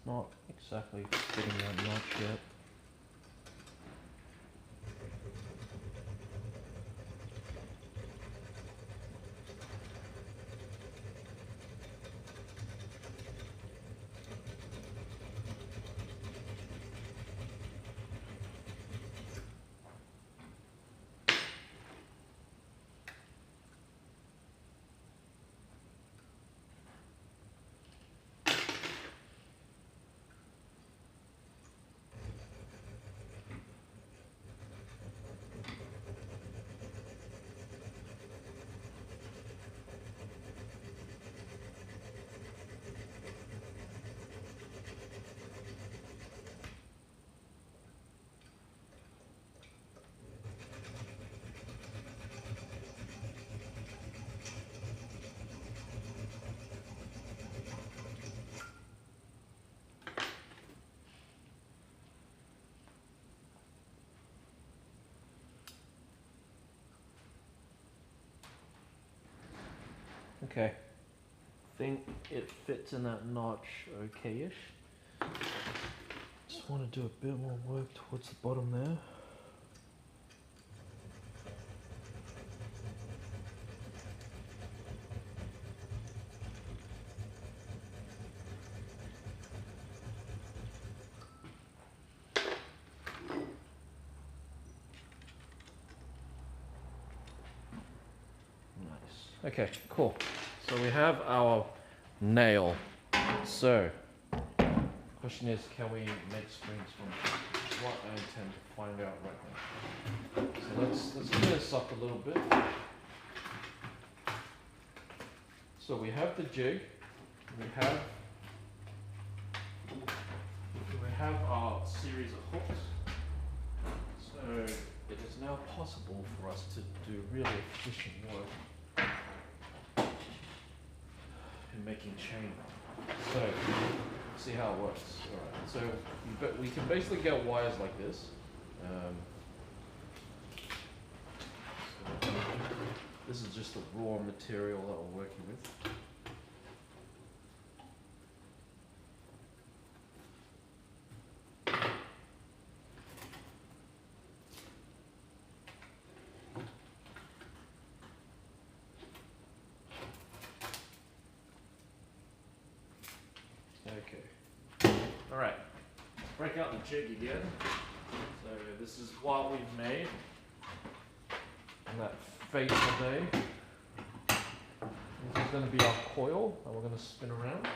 Not exactly fitting that notch yet. Okay, think it fits in that notch okay-ish. Just want to do a bit more work towards the bottom there. Nice. Okay, cool. So we have our nail. So, question is, can we make springs from it? What I intend to find out right now. So let's clean this up a little bit. So we have the jig. We have our series of hooks. So it is now possible for us to do really efficient work in making chain. So, see how it works. Alright, so we can basically get wires like this. So this is just the raw material that we're working with. Okay. Alright. Break out the jig again. So this is what we've made on that fateful day. This is going to be our coil that we're going to spin around.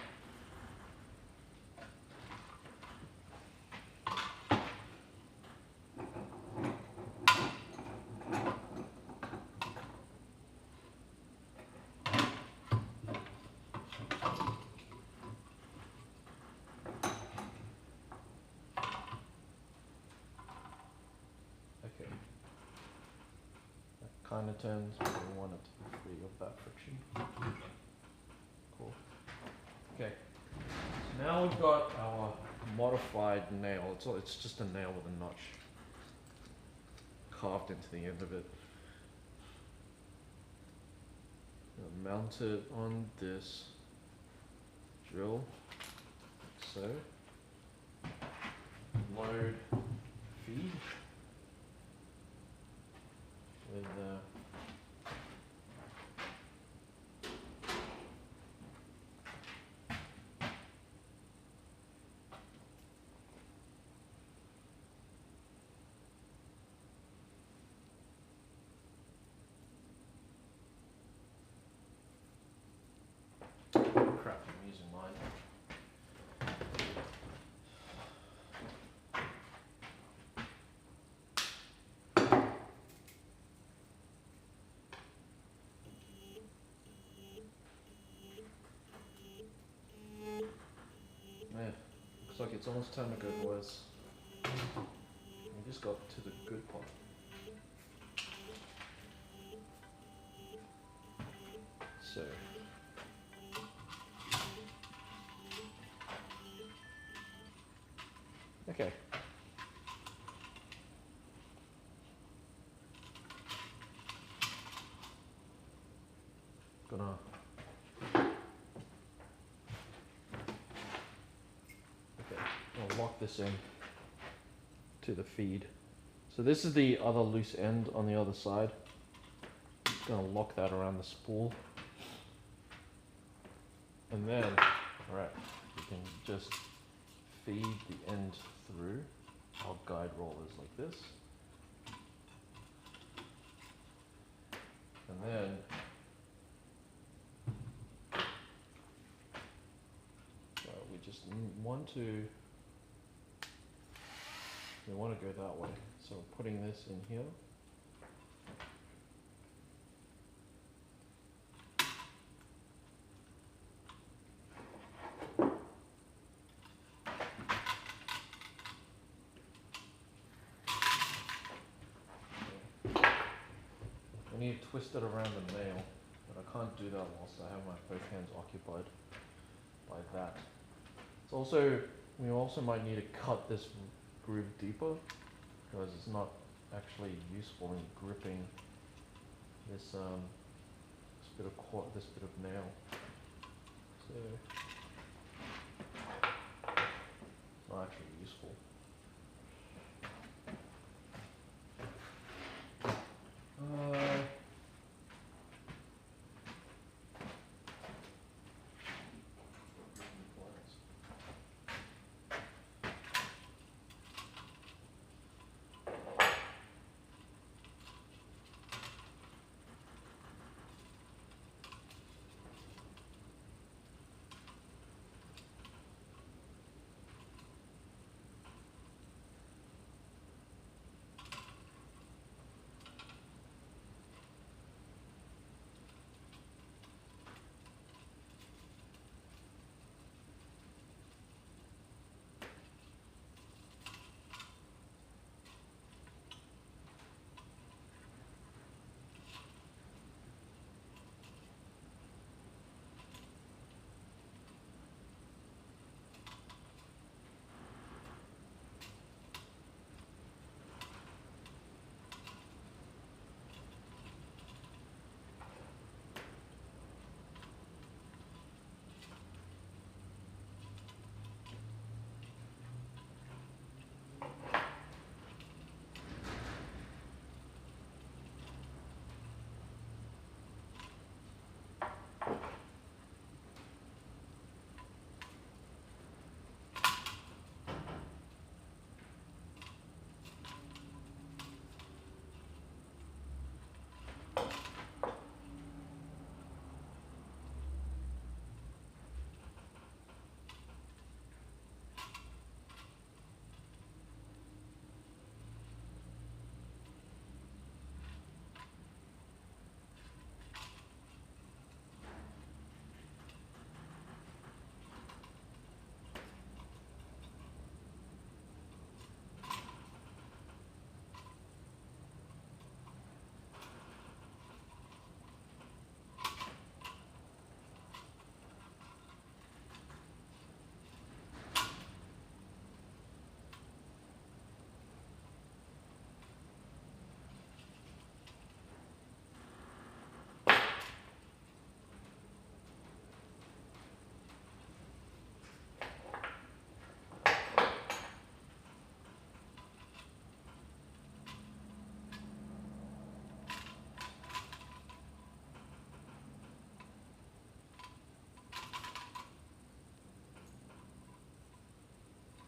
Kind of turns, but we want it to be free of that friction. Cool. Okay. So now we've got our modified nail. It's just a nail with a notch carved into the end of it. mount it on this drill, like so. Load feed with crap, I'm using mine. Man, looks like it's almost time to go, boys. We just got to the good part. So. Okay. Gonna I'll lock this in to the feed. So this is the other loose end on the other side. Just gonna lock that around the spool. And then, alright, you can just feed the end through our guide rollers like this. And then we just want to go that way. So putting this in here. I need to twist it around the nail, but I can't do that whilst I have my both hands occupied by that. It's also, we also might need to cut this groove deeper because it's not actually useful in gripping this this bit of nail. So it's not actually useful.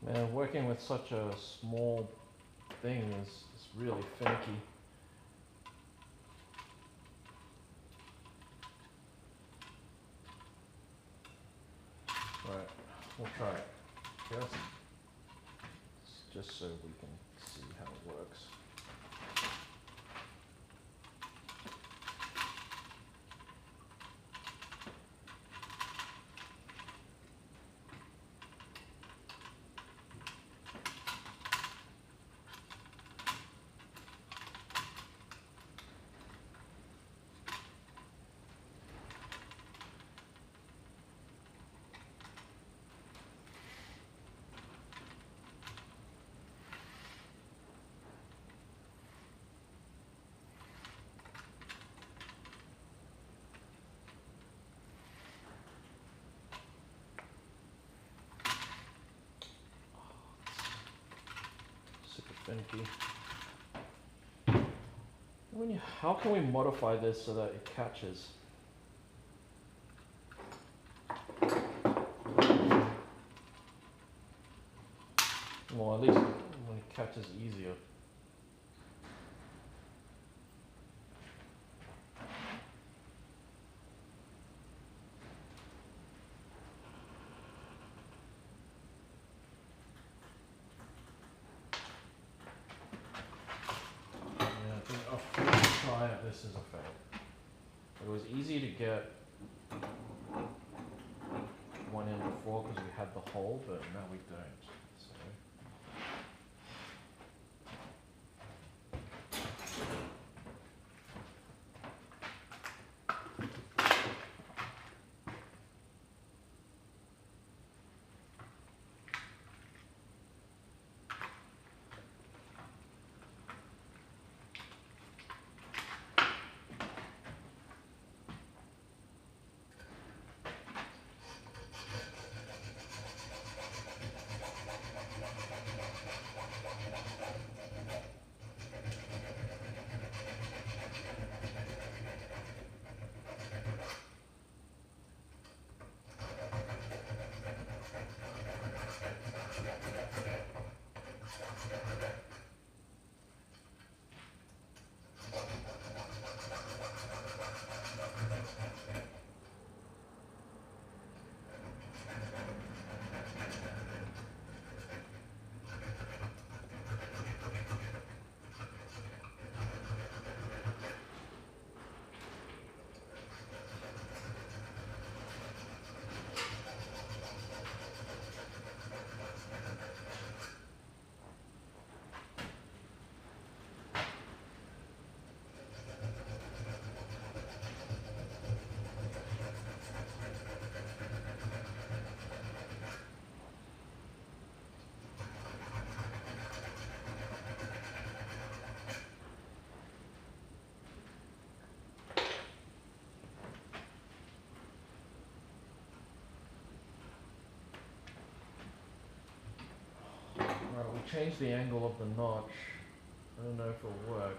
Man, working with such a small thing is really finicky. Right, we'll try it. Just so we can see how it works. Super finicky. How can we modify this so that it catches? Well, at least when it catches easier. Yeah, I think our first try at this is a fail. It was easy to get one in before because we had the hole, but now we don't. So. Right, we changed the angle of the notch. I don't know if it'll work.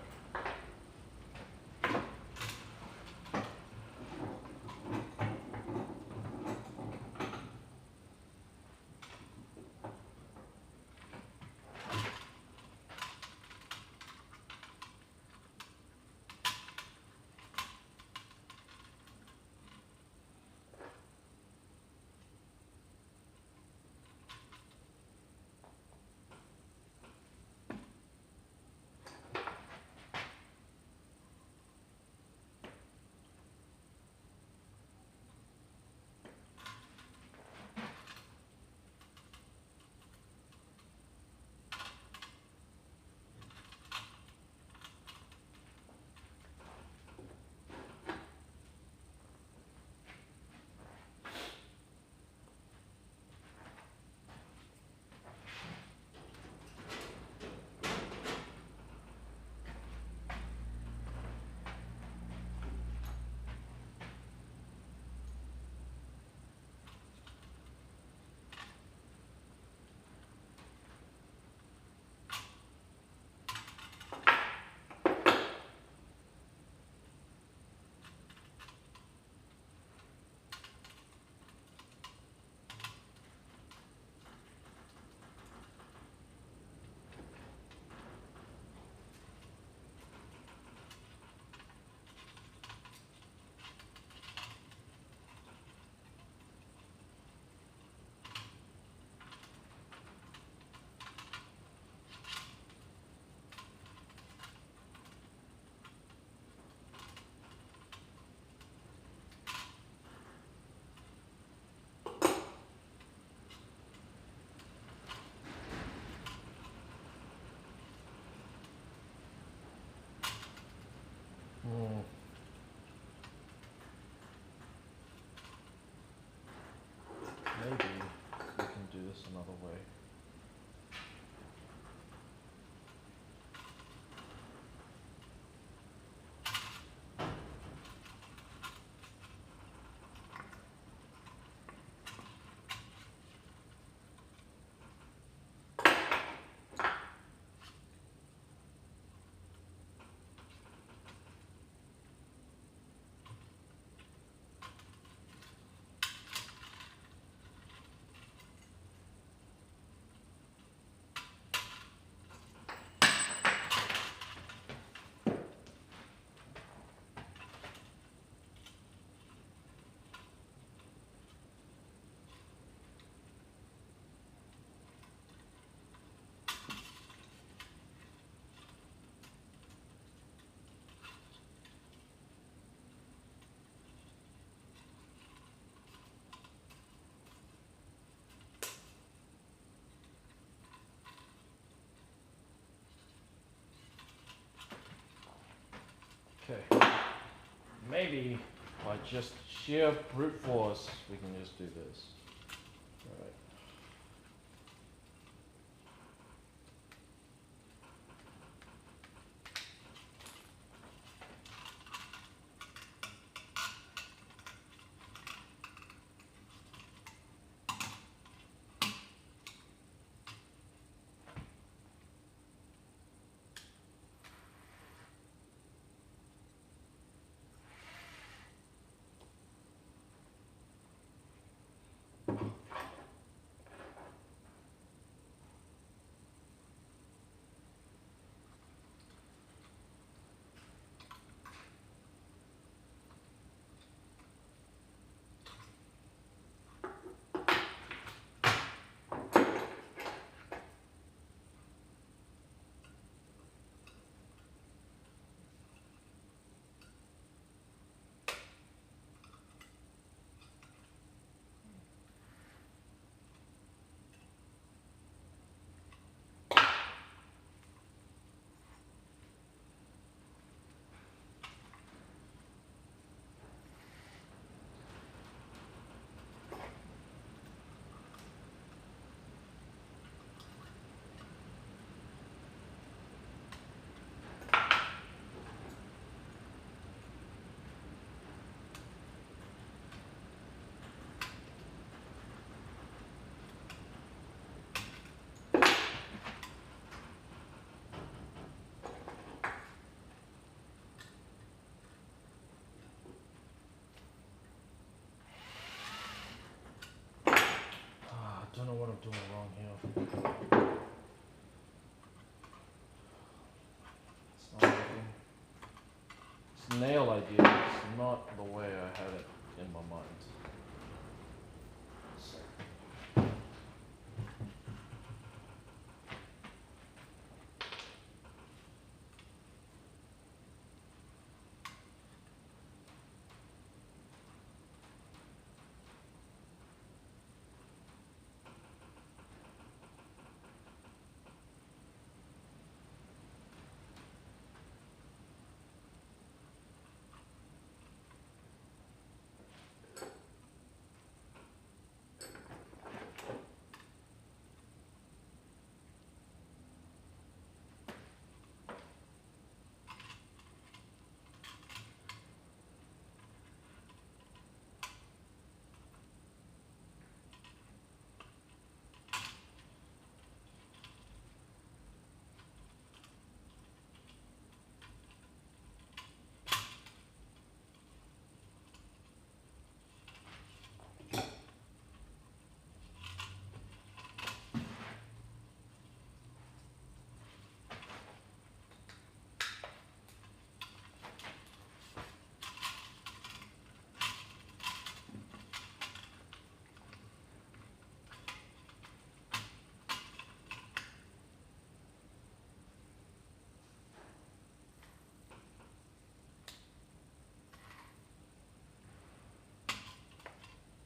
Maybe we can do this another way. Okay. Maybe by just sheer brute force, we can just do this. Alright. I don't know what I'm doing wrong here. It's not working. This nail idea is not the way I had it in my mind. So.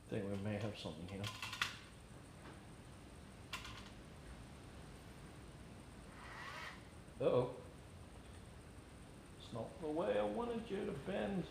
I think we may have something here. Uh-oh. It's not the way I wanted you to bend.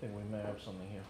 I think we may have something here.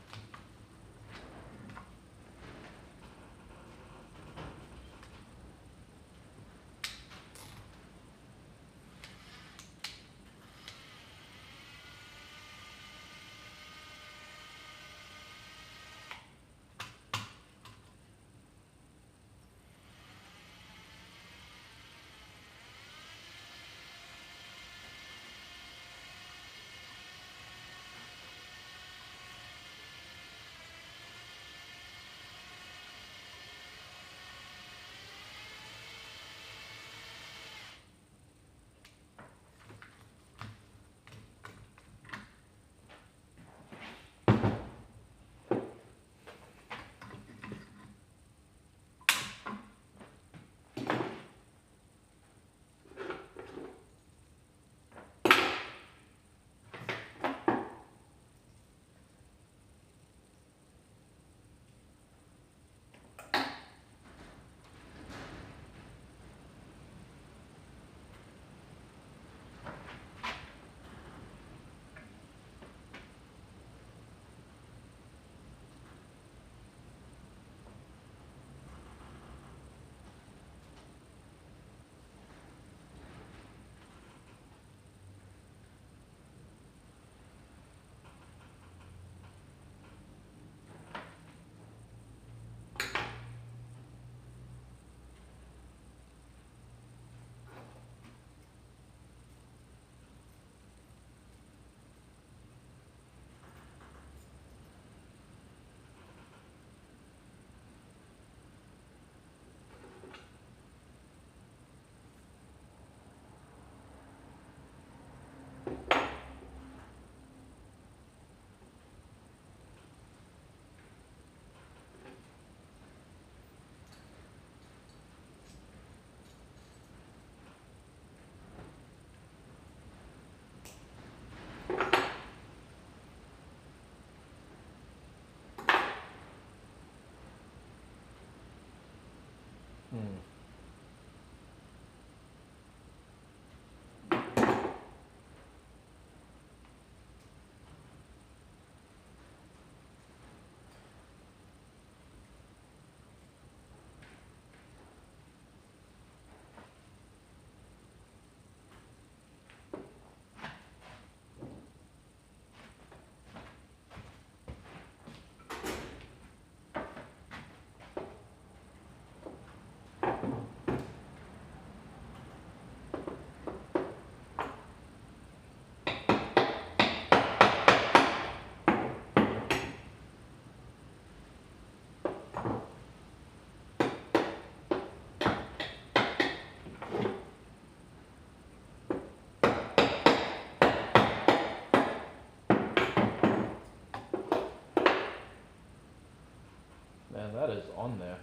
Man, that is on there.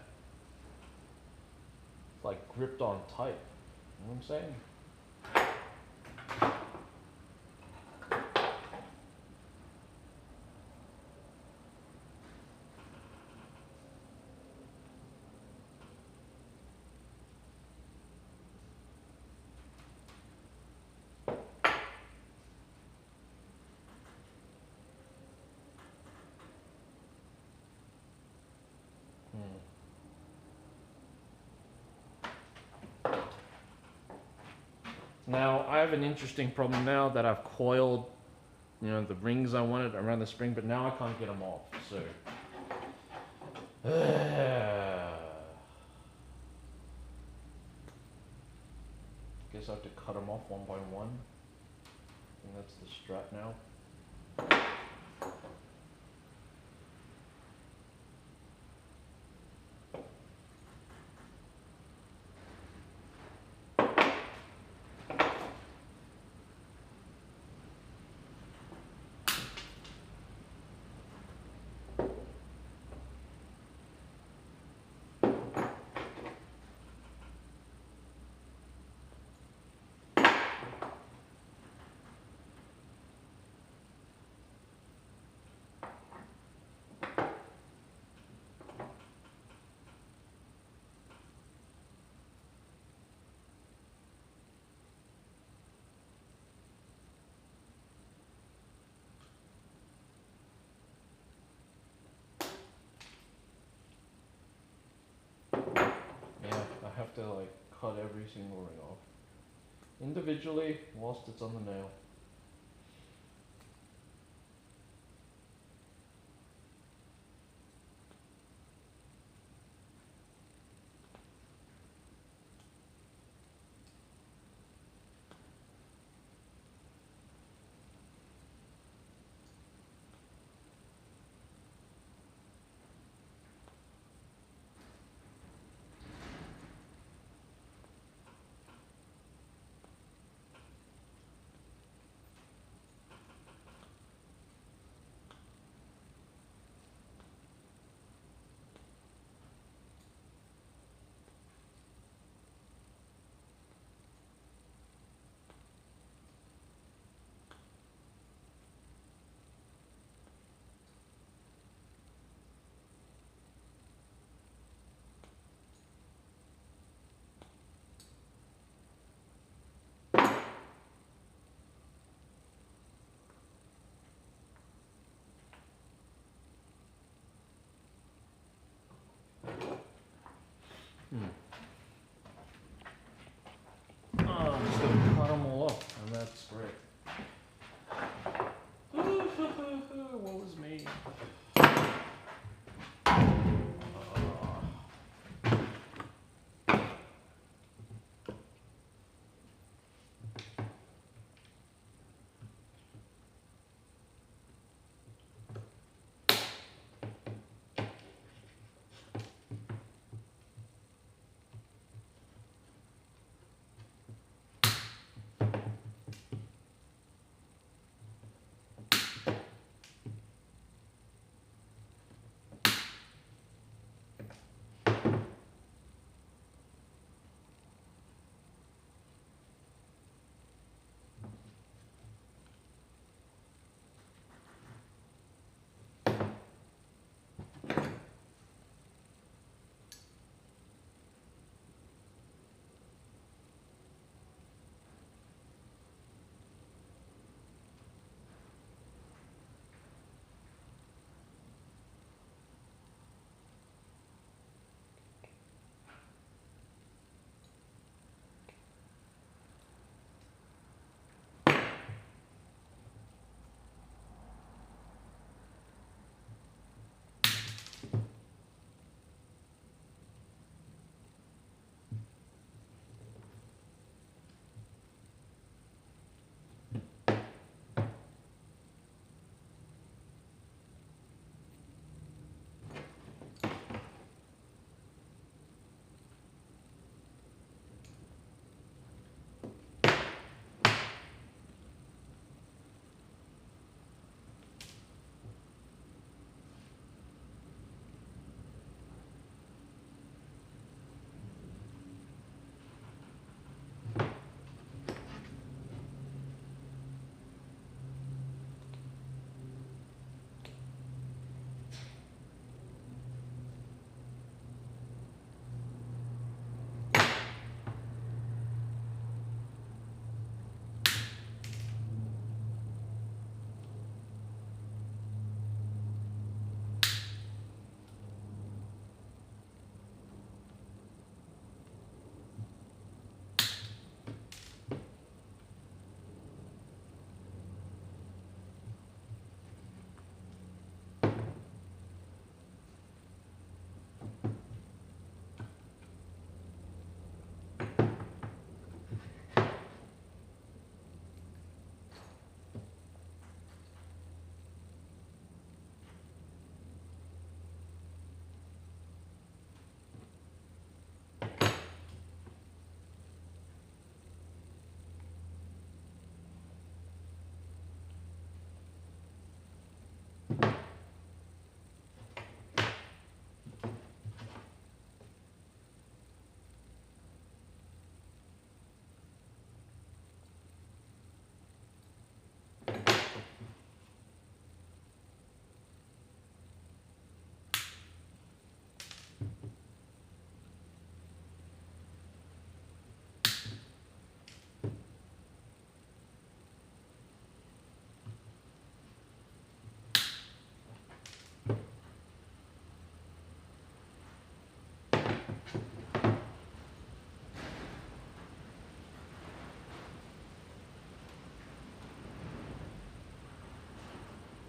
It's like gripped on tight. You know what I'm saying? Now I have an interesting problem now that I've coiled, you know, the rings I wanted around the spring, but now I can't get them off. So, guess I have to cut them off one by one. And that's the strap now. Yeah, I have to like cut every single ring off individually whilst it's on the nail. Hmm.